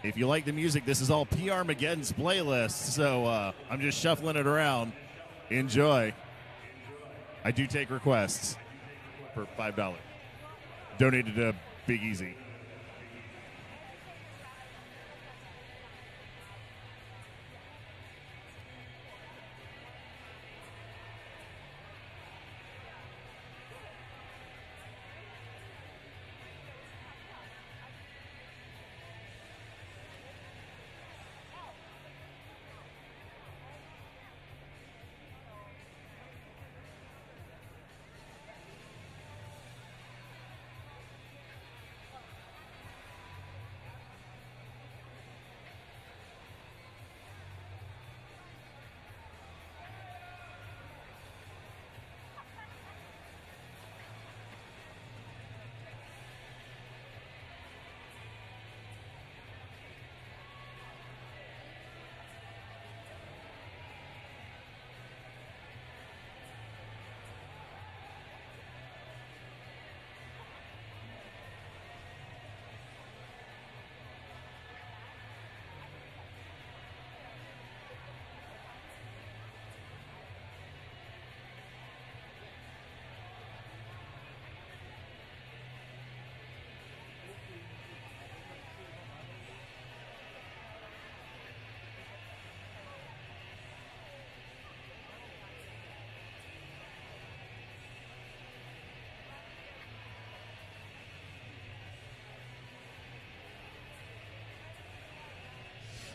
If you like the music, this is all PR Mageddon's playlist, so I'm just shuffling it around. Enjoy. I do take requests for $5. Donated to Big Easy.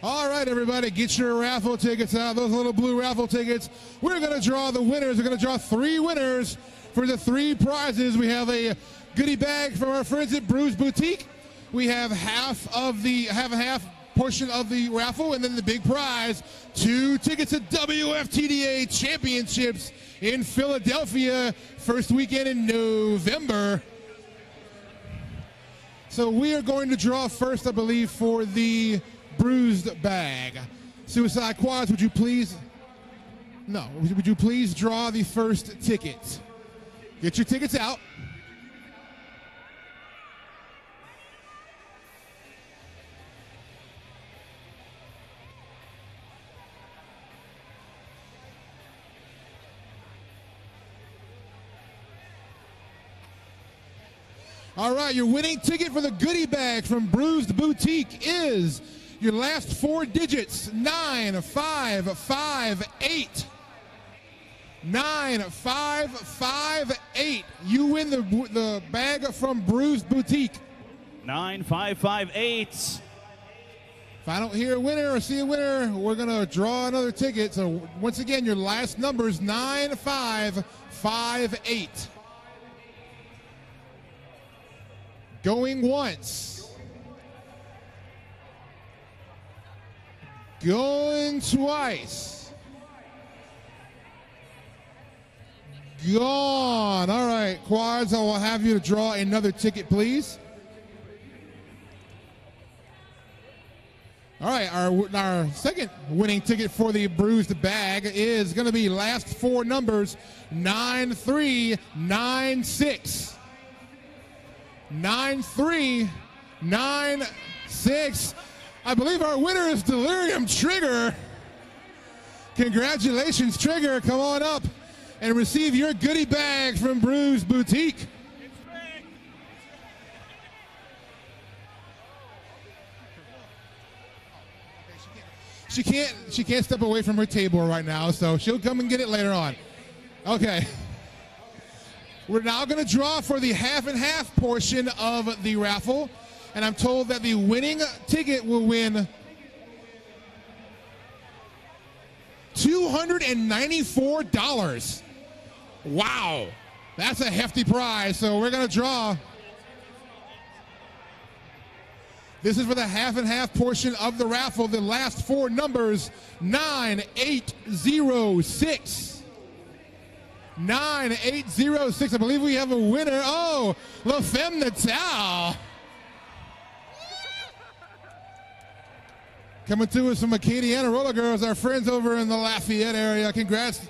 All right, everybody, get your raffle tickets out. Those little blue raffle tickets. We're going to draw the winners. We're going to draw 3 winners for the 3 prizes. We have a goodie bag from our friends at Brews Boutique. We have half portion of the raffle, and then the big prize, 2 tickets to WFTDA Championships in Philadelphia, first weekend in November. So we are going to draw first, I believe, for the bruised bag. Suicide Quads, would you please draw the first ticket? Get your tickets out. All right, your winning ticket for the goodie bag from Bruised Boutique is your last 4 digits, 9558. 9558. You win the bag from Bruised Boutique. 9558. If I don't hear a winner or see a winner, we're going to draw another ticket. So once again, your last number is 9558. Going once. Going twice. Gone. All right, Quads, I will have you to draw another ticket, please. All right, our second winning ticket for the bruised bag is going to be last 4 numbers, 9396. 9396. I believe our winner is Delirium Trigger. Congratulations, Trigger. Come on up and receive your goodie bag from Bruised Boutique. She can't step away from her table right now, so she'll come and get it later on. Okay. We're now going to draw for the half and half portion of the raffle, and I'm told that the winning ticket will win $294. Wow, that's a hefty prize. So we're going to draw. This is for the half and half portion of the raffle. The last 4 numbers, 9806. 9806. I believe we have a winner. Oh, La Femme Natale. Coming to us from Acadiana Roller Girls, our friends over in the Lafayette area. Congrats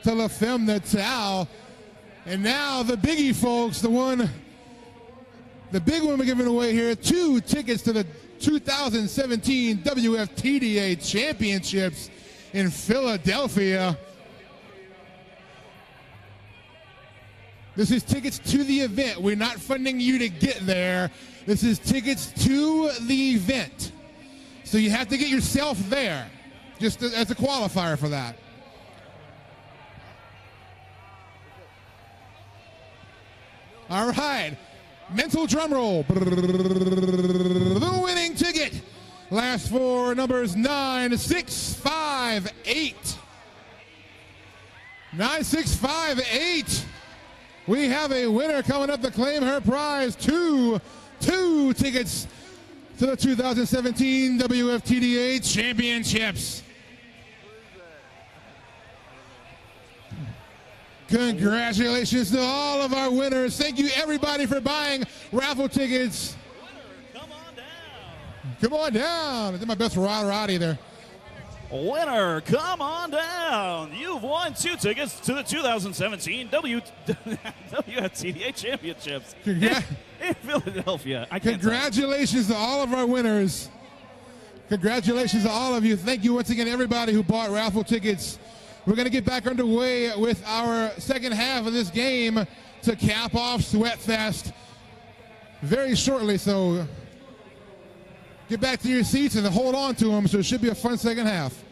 to La Femme Natale. And now the biggie, folks, the big one we're giving away here, 2 tickets to the 2017 WFTDA Championships in Philadelphia. This is tickets to the event. We're not funding you to get there. This is tickets to the event. So you have to get yourself there, just as a qualifier for that. All right. Mental drum roll. The winning ticket. Last 4 numbers, 9658. 9658. We have a winner coming up to claim her prize. Two tickets to the 2017 WFTDA Championships. Congratulations to all of our winners. Thank you, everybody, for buying raffle tickets. Come on down. Come on down. I did my best Roddy there. Winner, come on down. You've won 2 tickets to the 2017 WFTDA Championships in Philadelphia. Congratulations to all of our winners. Congratulations to all of you. Thank you once again, everybody who bought raffle tickets. We're going to get back underway with our second half of this game to cap off Sweatfest very shortly. So get back to your seats and hold on to them. So it should be a fun second half.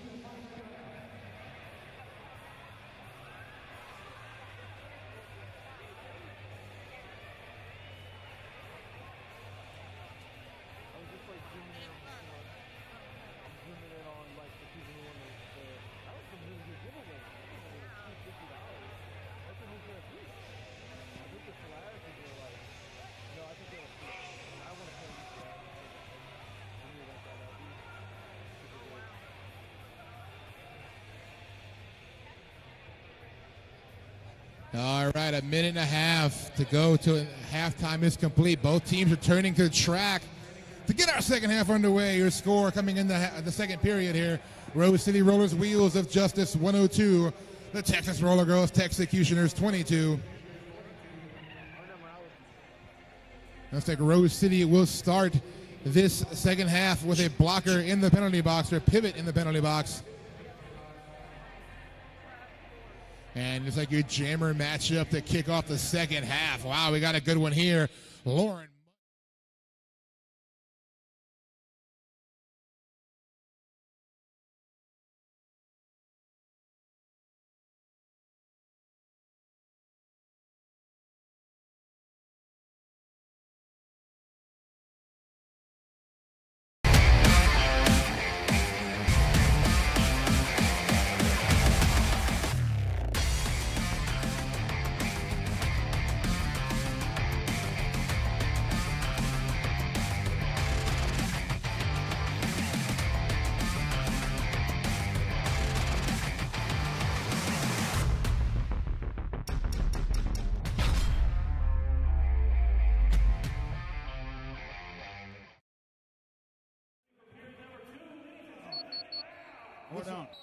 All right, a minute and a half to go to halftime is complete. Both teams returning to the track to get our second half underway. Your score coming in the second period here. Rose City Rollers Wheels of Justice 102. The Texas Roller Girls Executioners 22. Looks like Rose City will start this second half with a blocker in the penalty box, or a pivot in the penalty box. And it's like your jammer matchup to kick off the second half. Wow, we got a good one here. Lauren.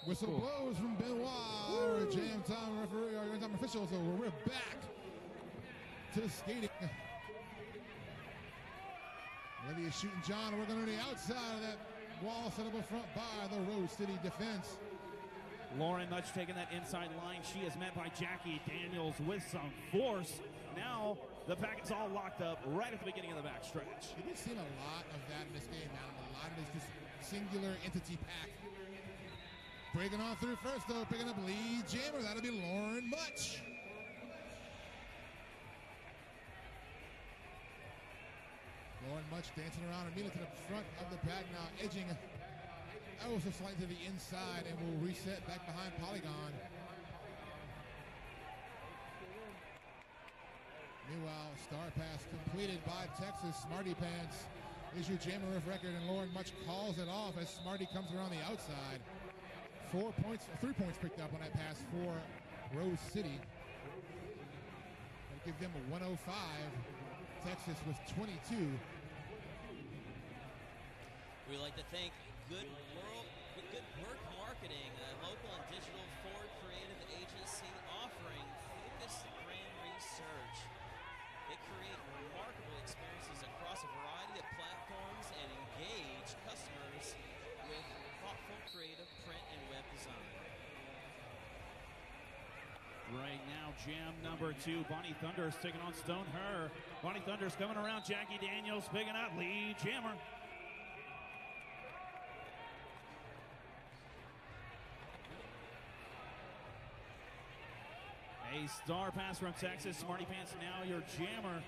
Whistle blows from Benoit, our jam time referee, our jam time official. So we're back to the skating. Olivia shooting John, working on the outside of that wall set up in front by the Rose City defense. Lauren Much taking that inside line. She is met by Jackie Daniels with some force. Now the pack is all locked up right at the beginning of the backstretch. We've seen a lot of that in this game, Adam. A lot of this just singular entity pack. Breaking on through first, though, picking up lead jammer. That'll be Lauren Much. Lauren Much dancing around immediately to the front of the pack now, edging ever so slightly to the inside, and will reset back behind Polygon. Meanwhile, star pass completed by Texas. Smarty Pants is your jammer of record, and Lauren Much calls it off as Smarty comes around the outside. 3 points picked up on that pass for Rose City. That'll give them a 105. Texas with 22. We like to thank Good Work Marketing, a local and digital forward creative agency offering focused brand research. They create remarkable experiences across a variety of platforms and engage customers with thoughtful, creative print and web design. Right now, jam number 2. Bonnie Thunder's taking on Stone Her. Bonnie Thunder's coming around. Jackie Daniels picking up lead jammer. A star pass from Texas. Smarty Pants now your jammer.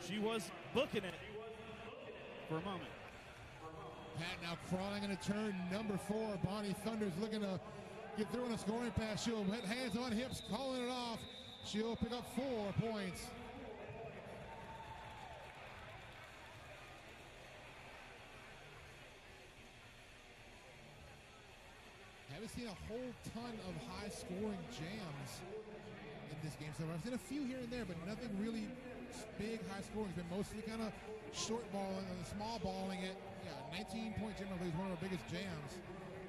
She was booking it for a moment. Pat now crawling into turn number 4. Bonnie Thunder's looking to get through on a scoring pass. She'll hit hands on hips, calling it off. She'll pick up 4 points. Haven't seen a whole ton of high-scoring jams in this game so far. I've seen a few here and there, but nothing really big high-scoring. It's been mostly kind of short balling and small balling it. Yeah, 19-point jam, I believe, is one of our biggest jams.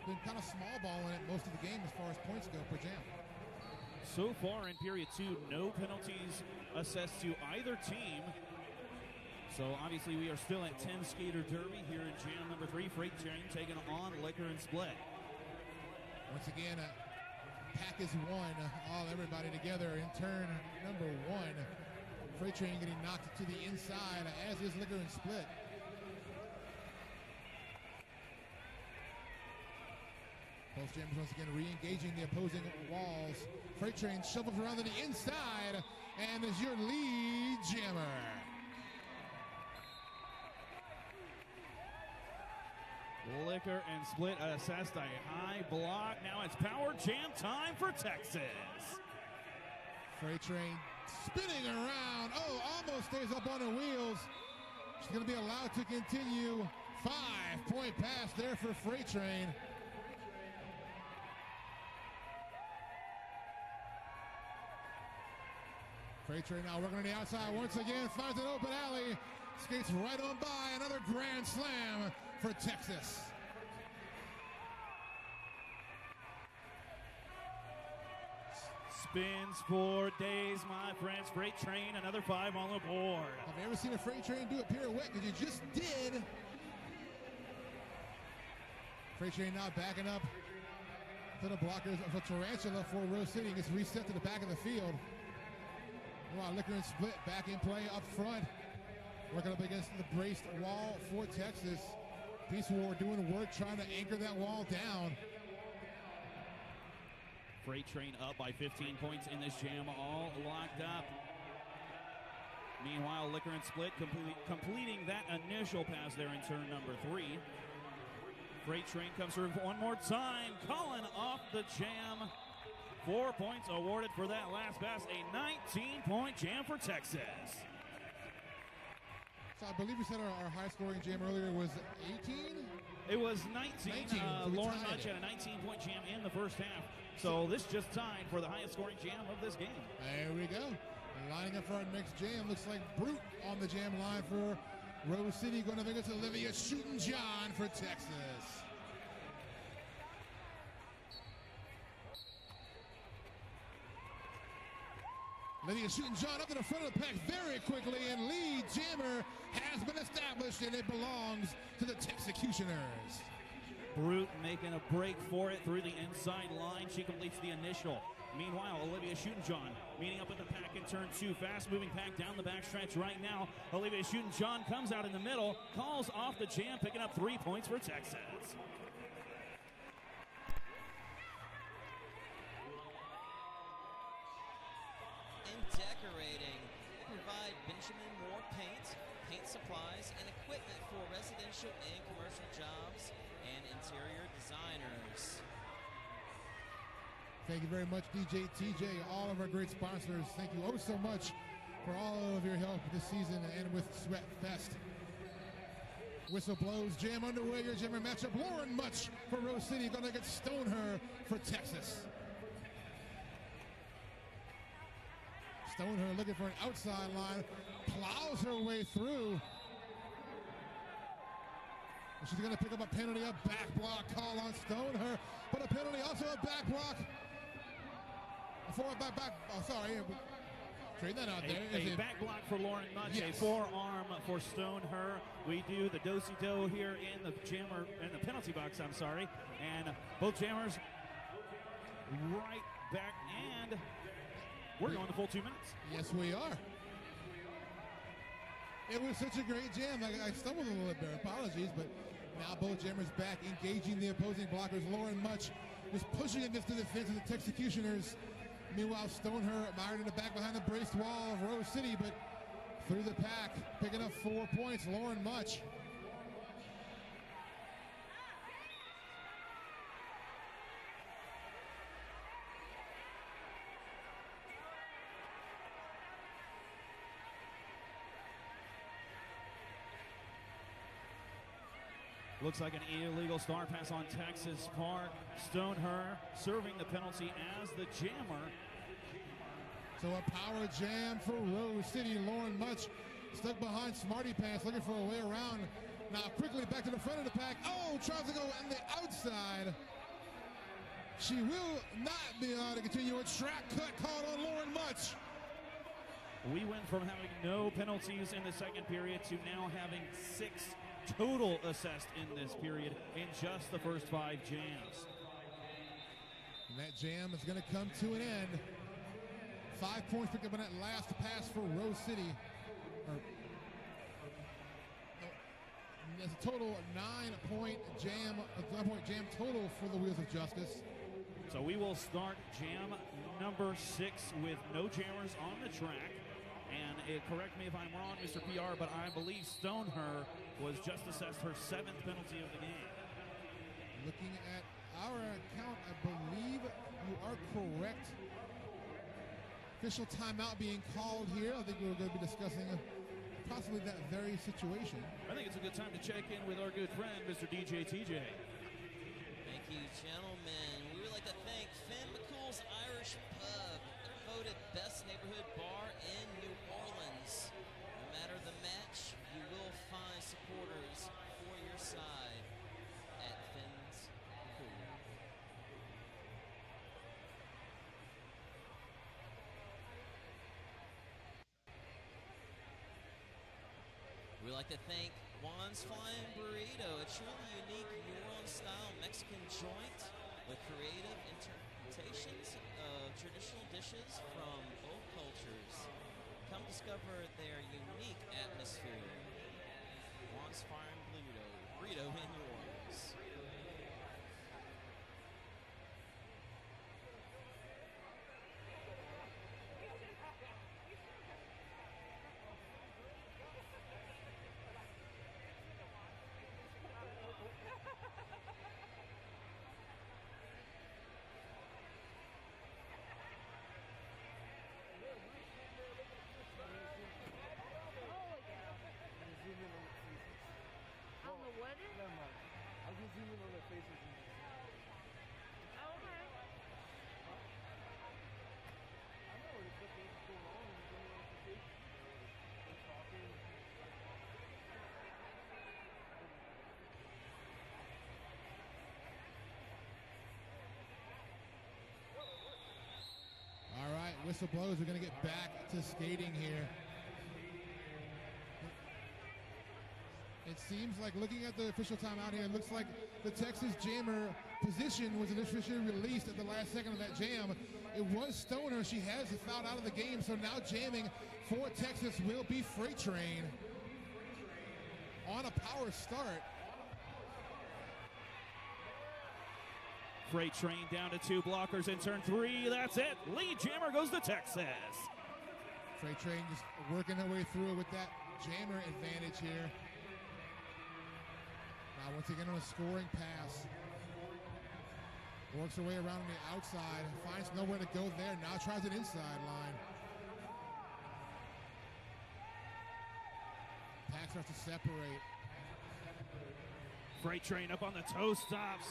Been kind of small balling it most of the game as far as points go per jam. So far in period 2, no penalties assessed to either team. So obviously we are still at 10 skater derby here in jam number 3. Freight Train taking on Liquor and Split. Once again, pack is one, all everybody together in turn number 1. Freight Train getting knocked to the inside, as is Liquor and Split. Both jammers once again re-engaging the opposing walls. Freight Train shovels around to the inside, and is your lead jammer. Liquor and Split assessed a high block. Now it's power jam time for Texas. Freight Train spinning around. Oh, almost stays up on her wheels. She's going to be allowed to continue. 5-point pass there for Freight Train. Freight Train now working on the outside once again, finds an open alley, skates right on by, another grand slam for Texas. Spins for days, my friends. Freight Train, another 5 on the board. Have you ever seen a Freight Train do a pirouette? Because you just did. Freight Train now backing up to the blockers of a tarantula for Rose City. Gets reset to the back of the field. Meanwhile, Liquor and Split back in play up front. Working up against the braced wall for Texas. Peace War doing work, trying to anchor that wall down. Freight Train up by 15 points in this jam, all locked up. Meanwhile, Liquor and Split completing that initial pass there in turn number 3. Freight Train comes through one more time, calling off the jam. 4 points awarded for that last pass, a 19-point jam for Texas. So I believe we said our high-scoring jam earlier was 18? It was 19. So Lauren Mutch had a 19-point jam in the first half. So this just tied for the highest-scoring jam of this game. There we go. Lining up for our next jam. Looks like Brute on the jam line for Rose City. Going up against Olivia Shootin' John for Texas. Olivia Shootin' John up to the front of the pack very quickly, and lead jammer has been established, and it belongs to the Texecutioners. Brute making a break for it through the inside line. She completes the initial. Meanwhile, Olivia Shootin' John meeting up with the pack in turn 2. Fast-moving pack down the backstretch right now. Olivia Shootin' John comes out in the middle, calls off the jam, picking up 3 points for Texas. In decorating, they provide Benjamin Moore paint supplies, and equipment for residential and commercial jobs and interior designers. Thank you very much, DJ TJ, all of our great sponsors. Thank you oh so much for all of your help this season and with Sweatfest. Whistle blows, jam underway, your jammer matchup. Lauren Mutch for Rose City, gonna get Stoneher for Texas. Stoneher looking for an outside line, plows her way through. She's gonna pick up a penalty, a back block call on Stoneher, but a penalty, also a back block. Trade that out there. A back block for Lauren Mutch, Yes. a forearm for Stoneher. We do the do-si-do here in the jammer, in the penalty box, I'm sorry. And both jammers right back, and we're going the full 2 minutes. Yes, we are. It was such a great jam. I stumbled a little bit, apologies, but now both jammers back, engaging the opposing blockers. Lauren Mutch was pushing against the defense of the Texecutioners. Meanwhile, Stoneher mired in the back behind the braced wall of Rose City, but through the pack, picking up 4 points, Lauren Mutch. Looks like an illegal star pass on Texas Park. Stoneher serving the penalty as the jammer. So a power jam for Rose City. Lauren Mutch stuck behind Smarty Pants, looking for a way around. Now quickly back to the front of the pack. Oh, tries to go on the outside. She will not be able to continue. A track cut called on Lauren Mutch. We went from having no penalties in the second period to now having 6 total assessed in this period in just the first 5 jams. And that jam is going to come to an end. 5 points picked up on that last pass for Rose City. There's a total 9-point jam, total for the Wheels of Justice. So we will start jam number 6 with no jammers on the track. And correct me if I'm wrong, Mr. PR, but I believe Stoneher was just assessed her 7th penalty of the game. Looking at our account, I believe you are correct. Official timeout being called here. I think we're going to be discussing possibly that very situation. I think it's a good time to check in with our good friend, Mr. DJ TJ. Thank you, gentlemen. We would like to thank Finn McCool's Irish Pub. They're voted best neighborhood bar in We'd like to thank Juan's Flying Burrito, a truly unique New Orleans-style Mexican joint with creative interpretations of traditional dishes from both cultures. Come discover their unique atmosphere. Juan's Flying Burrito in New Orleans. On the what? Never mind. I can zoom in on their faces. Oh, okay. I know it's what's going on. It's going on the face. They're talking. All right, whistle blows. We're going to get back to skating here. It seems like, looking at the official timeout here, it looks like the Texas Jammer position was officially released at the last second of that jam. It was Stoner. She has fouled out of the game, so now jamming for Texas will be Freight Train on a power start. Freight Train down to 2 blockers in turn 3. That's it. Lead jammer goes to Texas. Freight Train just working her way through with that jammer advantage here. Now once again on a scoring pass. Works her way around on the outside. Finds nowhere to go there. Now tries an inside line. Pack starts to separate. Freight Train up on the toe stops.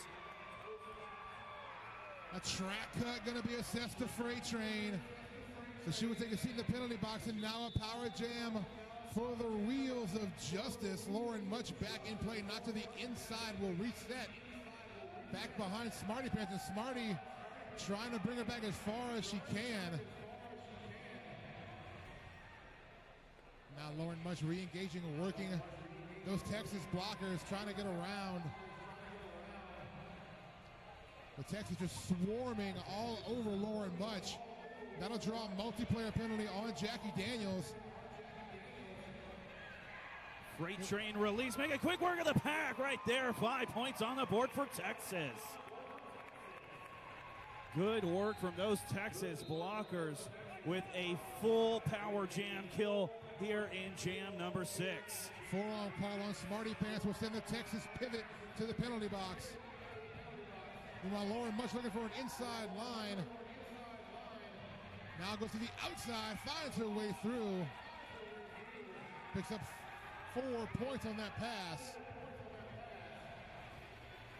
A track cut going to be assessed to Freight Train. So she will take a seat in the penalty box, and now a power jam for the Wheels of Justice. Lauren Much back in play, not to the inside, will reset. Back behind Smarty Pants, and Smarty trying to bring her back as far as she can. Now Lauren Much re-engaging, working those Texas blockers, trying to get around. But Texas just swarming all over Lauren Much. That'll draw a multiplayer penalty on Jackie Daniels. Freight Train release, make a quick work of the pack right there. 5 points on the board for Texas. Good work from those Texas blockers with a full power jam kill here in jam number 6. Forearm call on Smarty Pants will send the Texas pivot to the penalty box. Meanwhile, Lauren Much looking for an inside line. Now goes to the outside, finds her way through. Picks up 4 points on that pass.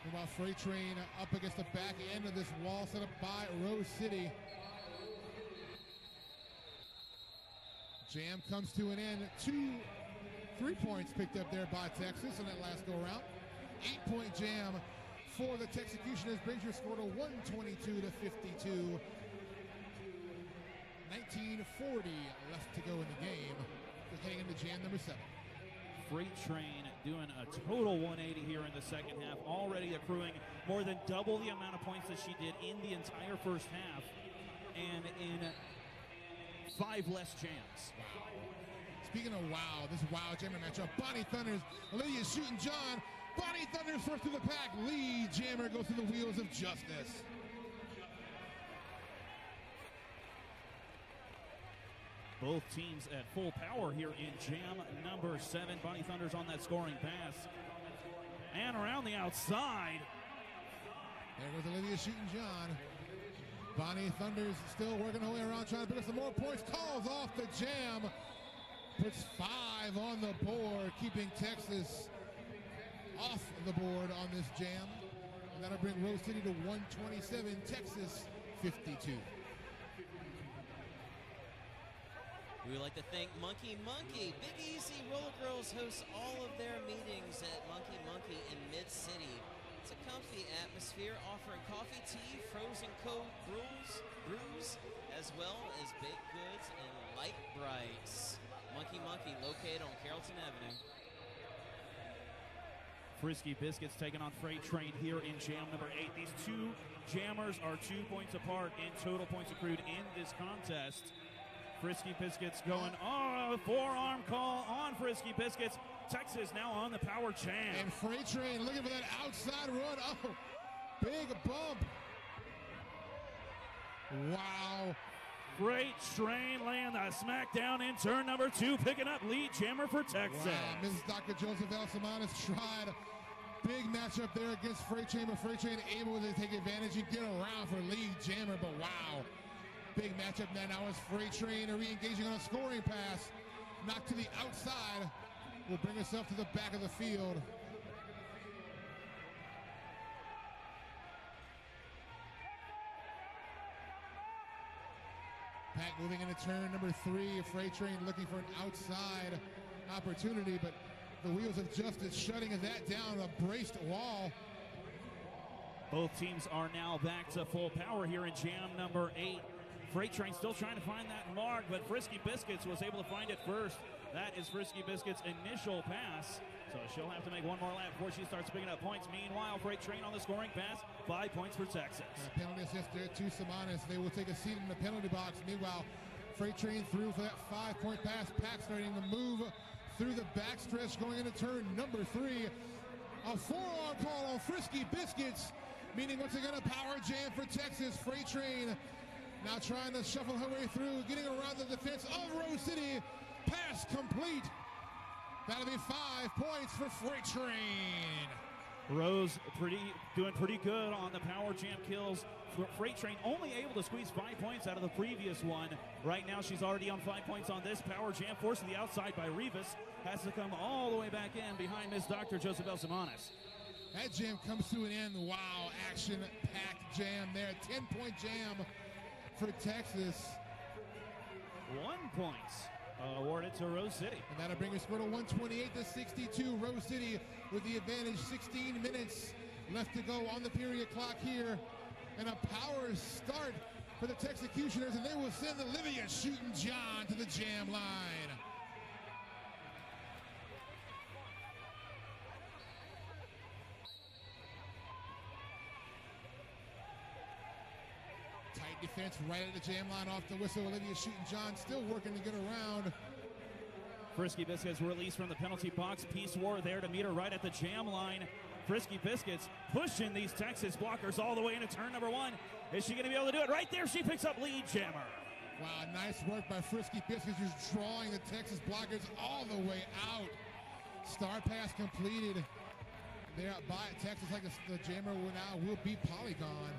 Meanwhile, Freight Train up against the back end of this wall set up by Rose City. Jam comes to an end. 3 points picked up there by Texas on that last go-around. 8-point jam for the Texecutioners, brings your score to 122-52. 19:40 left to go in the game. Just heading into jam number 7. Freight Train doing a total 180 here in the second half, already accruing more than double the amount of points that she did in the entire first half, and in 5 less jams. Wow. Speaking of wow, this wow jammer matchup, Bonnie Thunders, Olivia shooting John. Bonnie Thunders first to the pack. Lee Jammer goes to the Wheels of Justice. Both teams at full power here in jam number 7. Bonnie Thunders on that scoring pass. And around the outside. There goes Olivia shooting John. Bonnie Thunders still working her way around, trying to pick up some more points. Calls off the jam. Puts 5 on the board, keeping Texas off the board on this jam. And that'll bring Rose City to 127, Texas 52. We would like to thank Monkey Monkey. Big Easy Roller Girls hosts all of their meetings at Monkey Monkey in Mid-City. It's a comfy atmosphere offering coffee, tea, frozen cold brews, as well as baked goods and light brights. Monkey Monkey, located on Carrollton Avenue. Frisky Biscuits taking on Freight Train here in jam number 8. These two jammers are 2 points apart in total points accrued in this contest. Frisky Biscuits going, forearm call on Frisky Biscuits. Texas now on the power jam. And Freight Train looking for that outside run. Oh, big bump. Wow. Freight Train laying the smackdown in turn number 2, picking up lead jammer for Texas. Wow, Mrs. Dr. Joseph Alcimanes tried. Big matchup there against Freight Train, but Freight Train able to take advantage and get around for lead jammer, but wow. Big matchup now is Freight Train re-engaging on a scoring pass. Knocked to the outside. Will bring herself to the back of the field. Pack moving into turn number 3. Freight Train looking for an outside opportunity, but the Wheels of Justice shutting that down, a braced wall. Both teams are now back to full power here in jam number 8. Freight Train still trying to find that mark, but Frisky Biscuits was able to find it first. That is Frisky Biscuits' initial pass, so she'll have to make one more lap before she starts picking up points. Meanwhile, Freight Train on the scoring pass, 5 points for Texas. Penalty assist there to Samanis. They will take a seat in the penalty box. Meanwhile, Freight Train through for that 5-point pass. Pack starting to move through the backstretch going into turn number 3. A forearm call on Frisky Biscuits, meaning once again a power jam for Texas. Freight Train now trying to shuffle her way through, getting around the defense of Rose City. Pass complete. That'll be 5 points for Freight Train. Rose doing pretty good on the power jam kills. Freight Train only able to squeeze 5 points out of the previous one. Right now she's already on 5 points on this power jam, forced to the outside by Rivas. Has to come all the way back in behind Miss Dr. Joseph Alcimanes. That jam comes to an end. Wow, action-packed jam there. 10-point jam for Texas. 1 point awarded to Rose City. And that'll bring her score to 128-62. Rose City with the advantage. 16 minutes left to go on the period clock here. And a power start for the Texecutioners, and they will send Olivia Shootin' John to the jam line. Tight defense right at the jam line off the whistle. Olivia Shootin' John still working to get around. Frisky Biscuits released from the penalty box. Peace War there to meet her right at the jam line. Frisky Biscuits pushing these Texas blockers all the way into turn number 1. Is she going to be able to do it? Right there, she picks up lead jammer. Wow, nice work by Frisky Biscuits, just drawing the Texas blockers all the way out. Star pass completed there by Texas, like the jammer will be Polygon.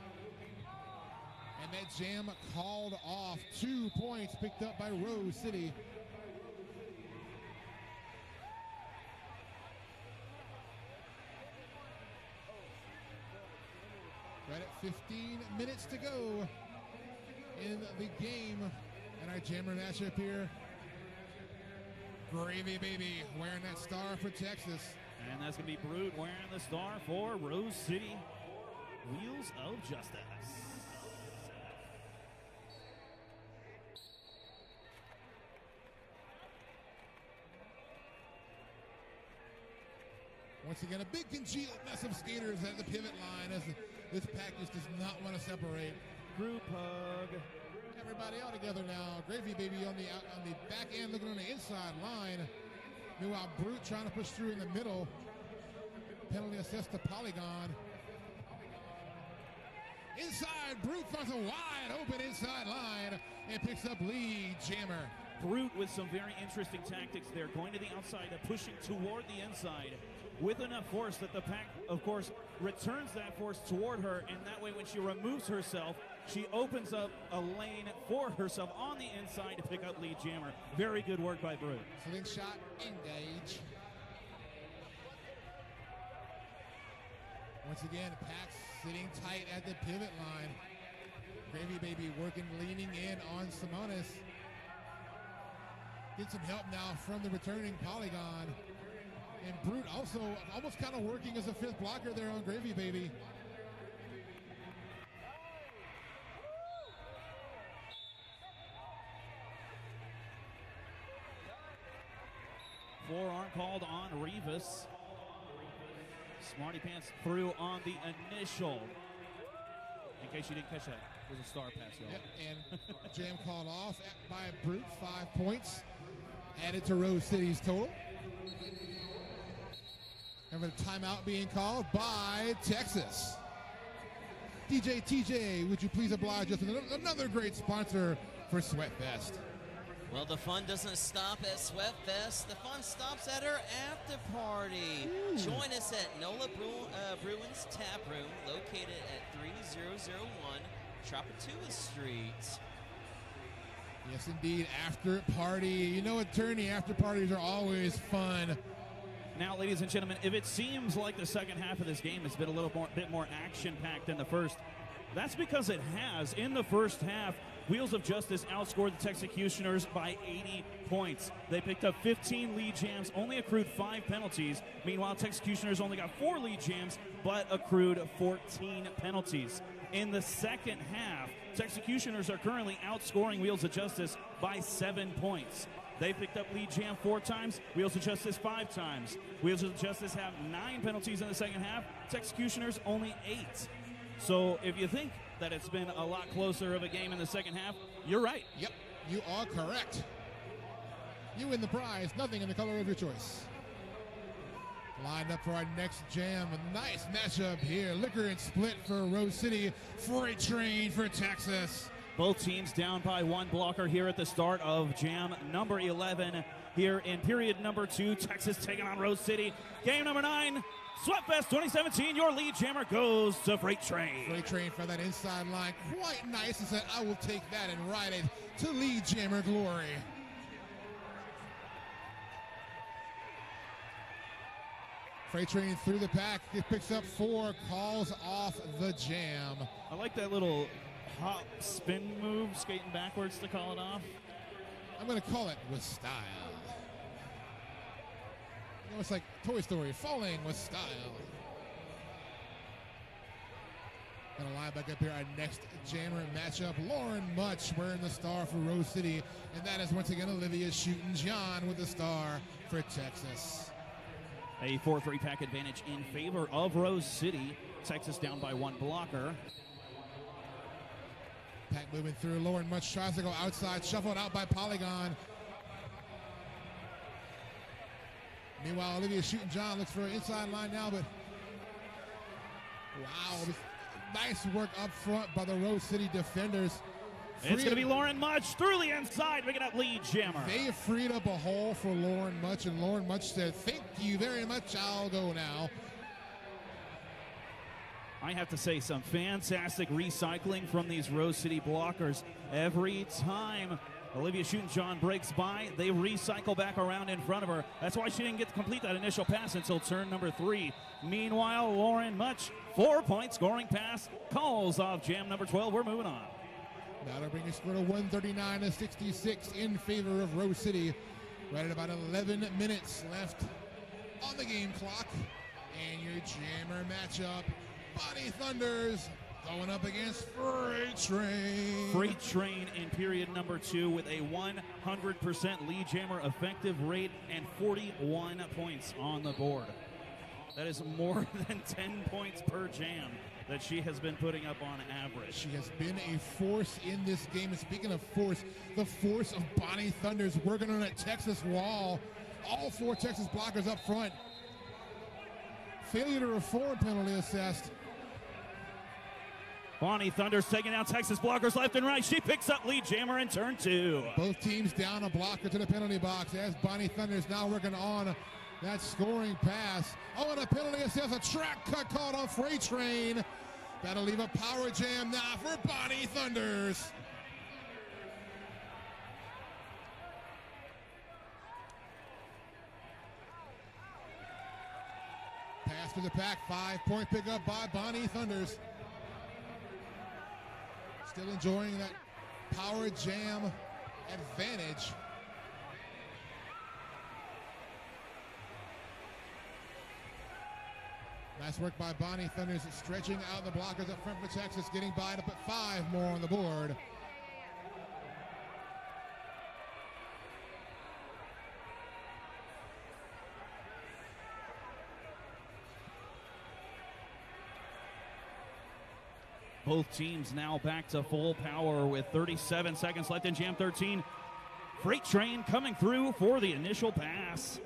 And that jam called off. 2 points picked up by Rose City. Right at 15 minutes to go in the game. And our jammer matchup here. Gravy Baby wearing that star for Texas. And that's going to be Brute wearing the star for Rose City. Wheels of Justice. Once again, a big congealed mess of skaters at the pivot line as this pack just does not want to separate. Group hug. Everybody all together now. Gravy Baby on the back end, looking on the inside line. Meanwhile, Brute trying to push through in the middle. Penalty assessed to Polygon. Inside, Brute finds a wide open inside line and picks up lead jammer. Brute with some very interesting tactics there, going to the outside and pushing toward the inside with enough force that the pack, of course, returns that force toward her, and that way when she removes herself, she opens up a lane for herself on the inside to pick up lead jammer. Very good work by Brute. Slingshot engage. Once again, Pack's sitting tight at the pivot line. Gravy Baby working, leaning in on Simonis. Get some help now from the returning Polygon. And Brute also almost kind of working as a fifth blocker there on Gravy Baby. Forearm called on Rivas. Smarty Pants through on the initial. In case you didn't catch that, it was a star pass, y'all. Yep, and jam called off by a brute, 5 points. Added to Rose City's total. And a timeout being called by Texas. DJ TJ, would you please oblige us with another great sponsor for Sweatfest? Well, the fun doesn't stop at Sweatfest. The fun stops at our after party. Join us at Nola Bruins Tap Room, located at 3001 Tropicana Street. Yes, indeed, after party. You know, attorney, after parties are always fun. Now, ladies and gentlemen, if it seems like the second half of this game has been a bit more action-packed than the first, that's because it has. In the first half, Wheels of Justice outscored the Texecutioners by 80 points. They picked up 15 lead jams, only accrued 5 penalties. Meanwhile, Texecutioners only got 4 lead jams, but accrued 14 penalties. In the second half, Texecutioners are currently outscoring Wheels of Justice by 7 points. They picked up lead jam 4 times, Wheels of Justice 5 times. Wheels of Justice have 9 penalties in the second half, Texecutioners only 8. So if you think that it's been a lot closer of a game in the second half, you're right. Yep, you are correct. You win the prize, nothing in the color of your choice. Lined up for our next jam, a nice matchup here. Liquor and Split for Rose City, Freight Train for Texas. Both teams down by 1 blocker here at the start of jam number 11. Here in period number 2, Texas taking on Rose City. Game number 9, Sweatfest 2017, your lead jammer goes to Freight Train. Freight Train for that inside line, quite nice. He said, I will take that and ride it to lead jammer glory. Freight Train through the pack. It picks up 4, calls off the jam. I like that little hop spin move, skating backwards to call it off. I'm going to call it with style. You know, it's like Toy Story, falling with style. Gonna line back up here, our next jammer matchup. Lauren Much wearing the star for Rose City, and that is once again Olivia Shootin' with the star for Texas. A 4-3 pack advantage in favor of Rose City. Texas down by 1 blocker. Pack moving through. Lauren Much tries to go outside, shuffled out by Polygon. Meanwhile, Olivia Shootin' looks for an inside line now, but wow, nice work up front by the Rose City defenders. It's going to be Lauren Much through the inside, picking up lead jammer. They freed up a hole for Lauren Much, and Lauren Much said, thank you very much, I'll go now. I have to say, some fantastic recycling from these Rose City blockers. Every time Olivia Shootin' breaks by, they recycle back around in front of her. That's why she didn't get to complete that initial pass until turn number 3. Meanwhile, Lauren Much, 4-point scoring pass, calls off jam number 12. We're moving on. That'll bring a score to 139-66 in favor of Rose City. Right at about 11 minutes left on the game clock. And your jammer matchup, Bonnie Thunders going up against Freight Train. Freight Train in period number 2 with a 100% lead jammer effective rate and 41 points on the board. That is more than 10 points per jam that she has been putting up on average. She has been a force in this game. And speaking of force, the force of Bonnie Thunders working on that Texas wall. All 4 Texas blockers up front. Failure to reform penalty assessed. Bonnie Thunders taking down Texas blockers left and right. She picks up lead jammer in turn 2. Both teams down a blocker to the penalty box as Bonnie Thunders now working on that scoring pass. Oh, and a penalty assess, a track cut called on Freight Train. That'll leave a power jam now for Bonnie Thunders. Pass to the pack, 5-point pickup by Bonnie Thunders. Still enjoying that power jam advantage. Nice work by Bonnie Thunders, stretching out the blockers up front for Texas, getting by to put 5 more on the board. Both teams now back to full power with 37 seconds left in Jam 13. Freight Train coming through for the initial pass.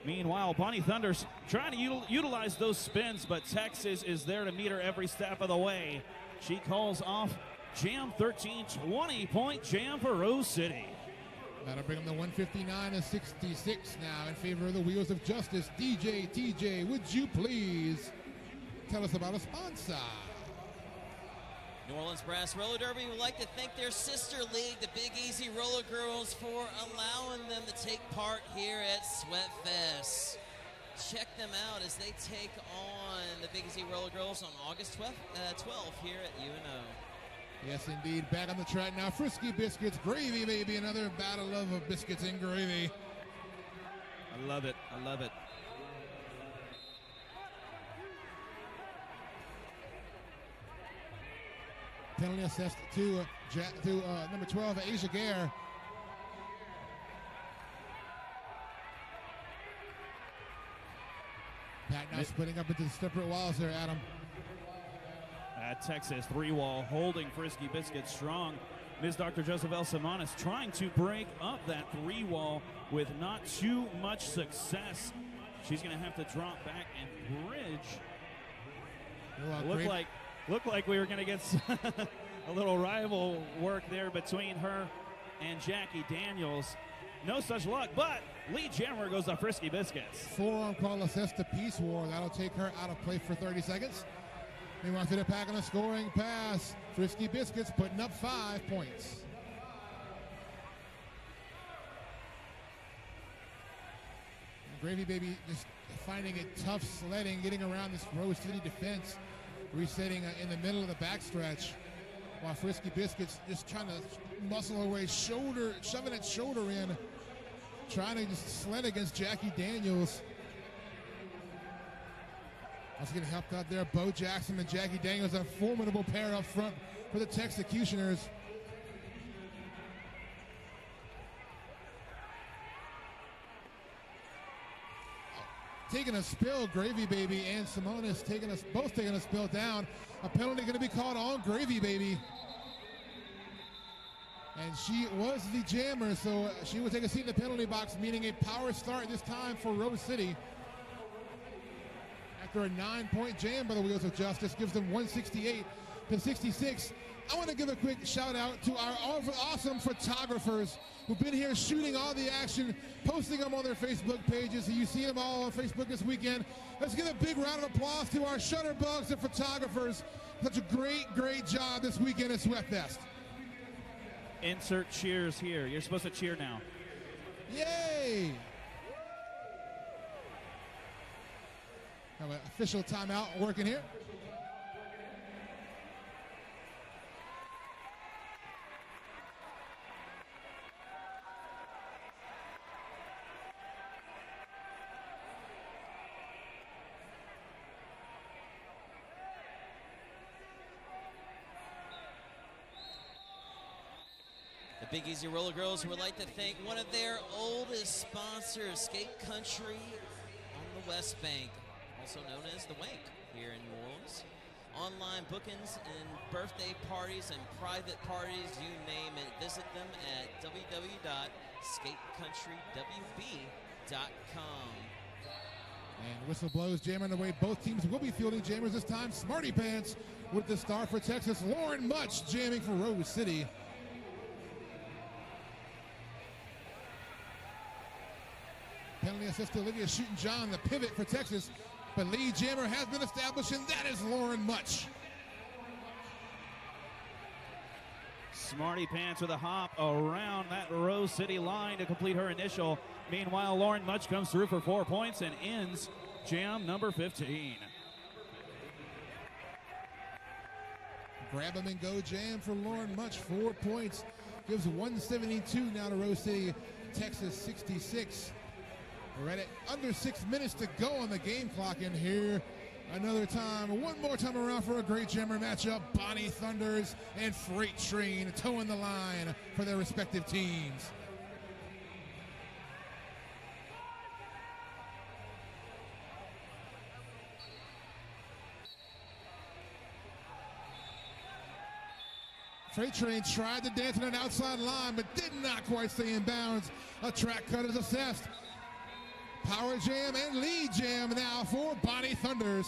Meanwhile, Bonnie Thunder's trying to utilize those spins, but Texas is there to meet her every step of the way. She calls off Jam 13, 20-point jam for Rose City. That'll bring them to 159-66 now in favor of the Wheels of Justice. DJ, TJ, would you please tell us about a sponsor? New Orleans Brass Roller Derby would like to thank their sister league, the Big Easy Roller Girls, for allowing them to take part here at Sweatfest. Check them out as they take on the Big Easy Roller Girls on August 12th here at UNO. Yes, indeed. Back on the track now. Frisky Biscuits, Gravy Baby, another battle of biscuits and gravy. I love it. I love it. Penalty assessed to number 12, Asia Gare. Pat now splitting up into the separate walls there, Adam. At Texas, 3-wall holding Frisky Biscuit strong. Ms. Dr. Joseph L. Simonis trying to break up that 3-wall with not too much success. She's going to have to drop back and bridge. Looked like we were going to get a little rival work there between her and Jackie Daniels. No such luck, but lead jammer goes to Frisky Biscuits. Forearm call assessed to Peace War. That'll take her out of play for 30 seconds. Meanwhile, to the pack on a scoring pass. Frisky Biscuits putting up 5 points. Gravy Baby just finding it tough sledding, getting around this Rose City defense, resetting in the middle of the backstretch, while Frisky Biscuits just trying to muscle her way, shoving its shoulder in, trying to just sled against Jackie Daniels. Also getting helped out there, Bo Jackson and Jackie Daniels, a formidable pair up front for the Texecutioners. Taking a spill, Gravy Baby and Simonis both taking a spill down. A penalty going to be called on Gravy Baby. And she was the jammer, so she will take a seat in the penalty box, meaning a power start this time for Rose City. After a 9-point jam by the Wheels of Justice, gives them 168-66. I want to give a quick shout out to our awesome photographers who've been here shooting all the action, posting them on their Facebook pages. So you see them all on Facebook this weekend. Let's give a big round of applause to our shutterbugs and photographers. Such a great job this weekend at Sweatfest. Insert cheers here. You're supposed to cheer now. Yay! Have an official timeout working here. The Big Easy Roller Girls would like to thank one of their oldest sponsors, Skate Country on the West Bank, also known as the Wank here in New Orleans. Online bookings and birthday parties and private parties, you name it. Visit them at www.skatecountry.wb.com. And whistle blows, jammer away. Both teams will be fielding jammers this time. Smarty Pants with the star for Texas. Lauren Much jamming for Rose City. Penalty assist to Olivia Shootin' the pivot for Texas. But lead jammer has been established, and that is Lauren Much. Smarty Pants with a hop around that Rose City line to complete her initial. Meanwhile, Lauren Much comes through for 4 points and ends jam number 15. Grab 'em and go jam for Lauren Much. 4 points. Gives 172 now to Rose City. Texas 66. We're at it. Under 6 minutes to go on the game clock in here. Another time, one more time around for a great jammer matchup. Bonnie Thunders and Freight Train towing the line for their respective teams. Freight Train tried to dance on an outside line, but did not quite stay in bounds. A track cut is assessed. Power jam and lead jam now for Bonnie Thunders.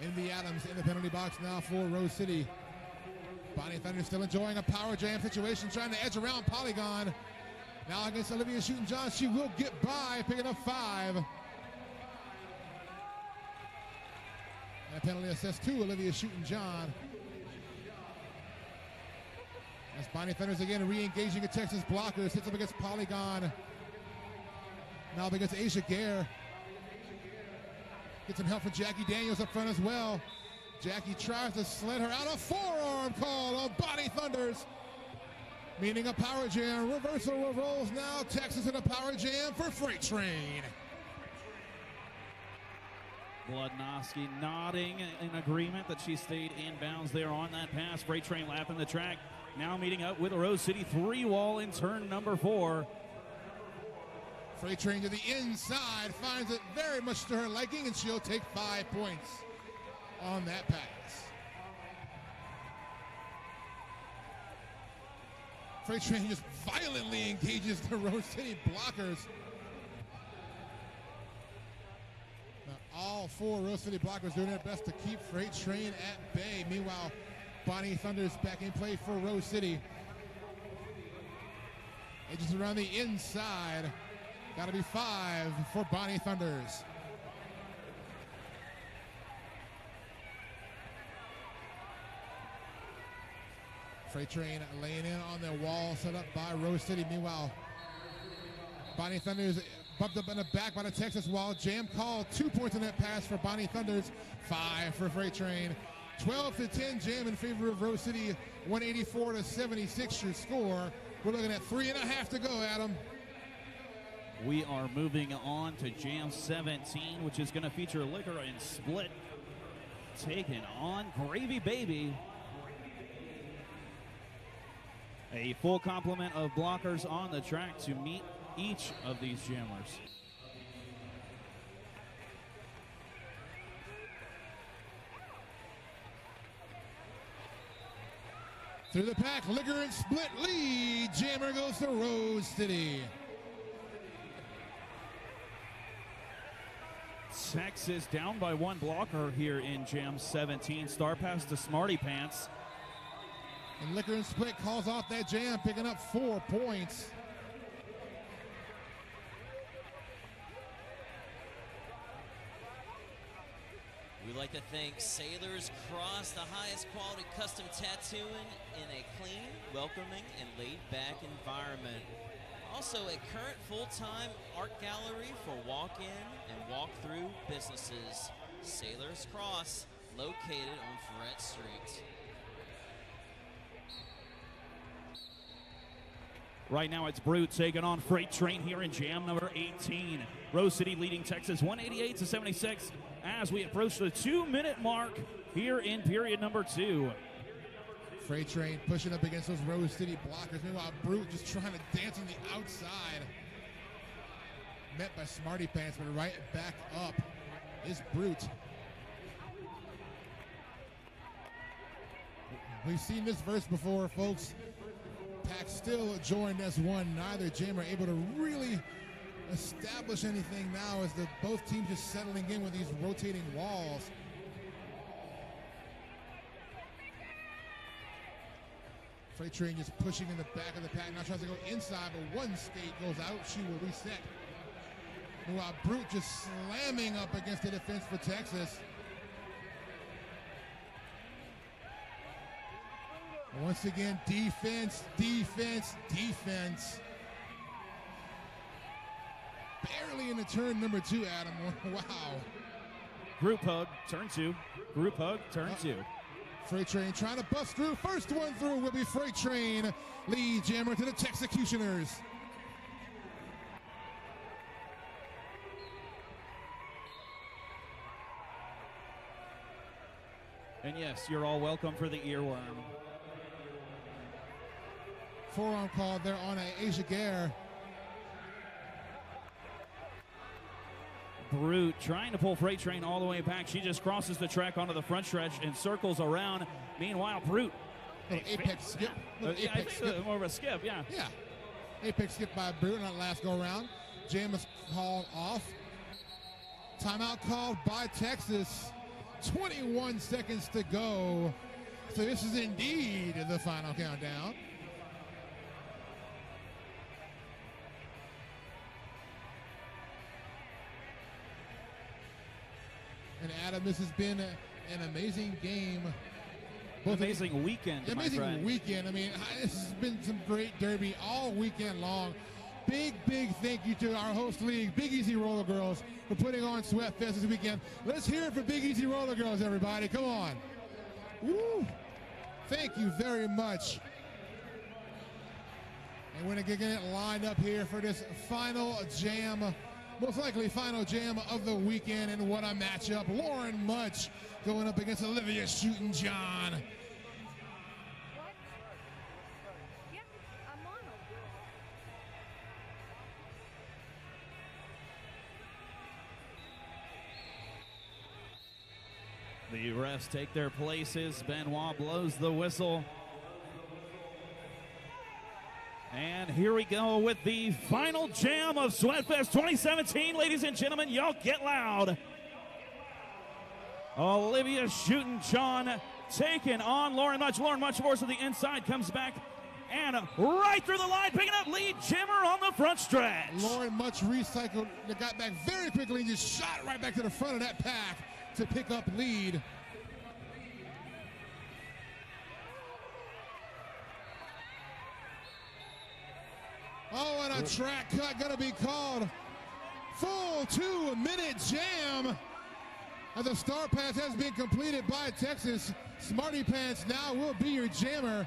Envy Adams in the penalty box now for Rose City. Bonnie Thunder still enjoying a power jam situation, trying to edge around Polygon. Now against Olivia Shooting John, she will get by, picking up 5. And a penalty assessed to Olivia Shooting John. As Bonnie Thunders again re-engaging a Texas blocker, sits up against Polygon. Now up against Asia Gare. Get some help from Jackie Daniels up front as well. Jackie tries to sled her out. A forearm call on Bonnie Thunders. Meaning a power jam. Reversal rolls now. Texas in a power jam for Freight Train. Bludnowski nodding in agreement that she stayed inbounds there on that pass. Freight Train lapping the track. Now meeting up with a Rose City 3-wall in turn number 4. Freight Train to the inside, finds it very much to her liking, and she'll take 5 points on that pass. Freight Train just violently engages the Rose City blockers. Now, all 4 Rose City blockers doing their best to keep Freight Train at bay. Meanwhile, Bonnie Thunders back in play for Rose City. Edges around the inside. Got to be 5 for Bonnie Thunders. Freight Train laying in on their wall set up by Rose City. Meanwhile, Bonnie Thunders bumped up in the back by the Texas wall. Jam call, 2 points on that pass for Bonnie Thunders, 5 for Freight Train. 12-10 jam in favor of Rose City, 184-76 your score. We're looking at 3.5 to go, Adam. We are moving on to Jam 17, which is going to feature Liquor and Split taking on Gravy Baby. A full complement of blockers on the track to meet each of these jammers. Through the pack, Liquor and Split lead. Jammer goes to Rose City. Texas down by 1 blocker here in Jam 17. Star pass to Smarty Pants. And Liquor and Split calls off that jam, picking up 4 points. We like to thank Sailors Cross, the highest quality custom tattooing in a clean, welcoming, and laid-back environment. Also a current full-time art gallery for walk-in and walk-through businesses. Sailors Cross, located on Freret Street. Right now it's Brute taking on Freight Train here in Jam number 18. Rose City leading Texas 188-76 as we approach the 2-minute mark here in period number 2. Freight Train pushing up against those Rose City blockers. Meanwhile, Brute just trying to dance on the outside. Met by Smarty Pants, but right back up is Brute. We've seen this verse before, folks. Pack still joined as one. Neither jammer able to really establish anything now as both teams just settling in with these rotating walls. Freight Train just pushing in the back of the pack. Now tries to go inside, but one skate goes out. She will reset. Meanwhile, Brute just slamming up against the defense for Texas. Once again, defense, defense, defense. Barely into turn number 2, Adam. Wow. Group hug, turn 2. Group hug, turn 2. Freight Train trying to bust through. First one through will be Freight Train. Lead jammer to the Texecutioners. And yes, you're all welcome for the earworm. Forearm call there on Asia Gare. Brute trying to pull Freight Train all the way back. She just crosses the track onto the front stretch and circles around. Meanwhile, Brute. Little apex skip. Little Yeah, I apex think skip. more of a skip, yeah. Yeah. Apex skip by Brute on that last go around. Jam is called off. Timeout called by Texas. 21 seconds to go. So this is indeed the final countdown. And Adam, this has been an amazing game. Amazing weekend, my Amazing friend. weekend. I mean, this has been some great derby all weekend long. Big thank you to our host league, Big Easy Roller Girls, for putting on Sweatfest this weekend. Let's hear it for Big Easy Roller Girls, everybody. Come on. Woo. Thank you very much. And we're going to get it lined up here for this final jam, most likely final jam of the weekend. And what a matchup. Lauren Much going up against Olivia Shootin' John. Yeah, I'm on. The refs take their places. Benoit blows the whistle. And here we go with the final jam of Sweatfest 2017. Ladies and gentlemen, y'all get loud. Olivia Shootin' John taking on Lauren Much. Lauren Much forced to the inside, comes back and right through the line, picking up lead Jimmer on the front stretch. Lauren Much recycled, got back very quickly and just shot right back to the front of that pack to pick up lead. Oh, and a track cut gonna be called. Full 2-minute jam. The star pass has been completed by Texas. Smarty Pants now will be your jammer.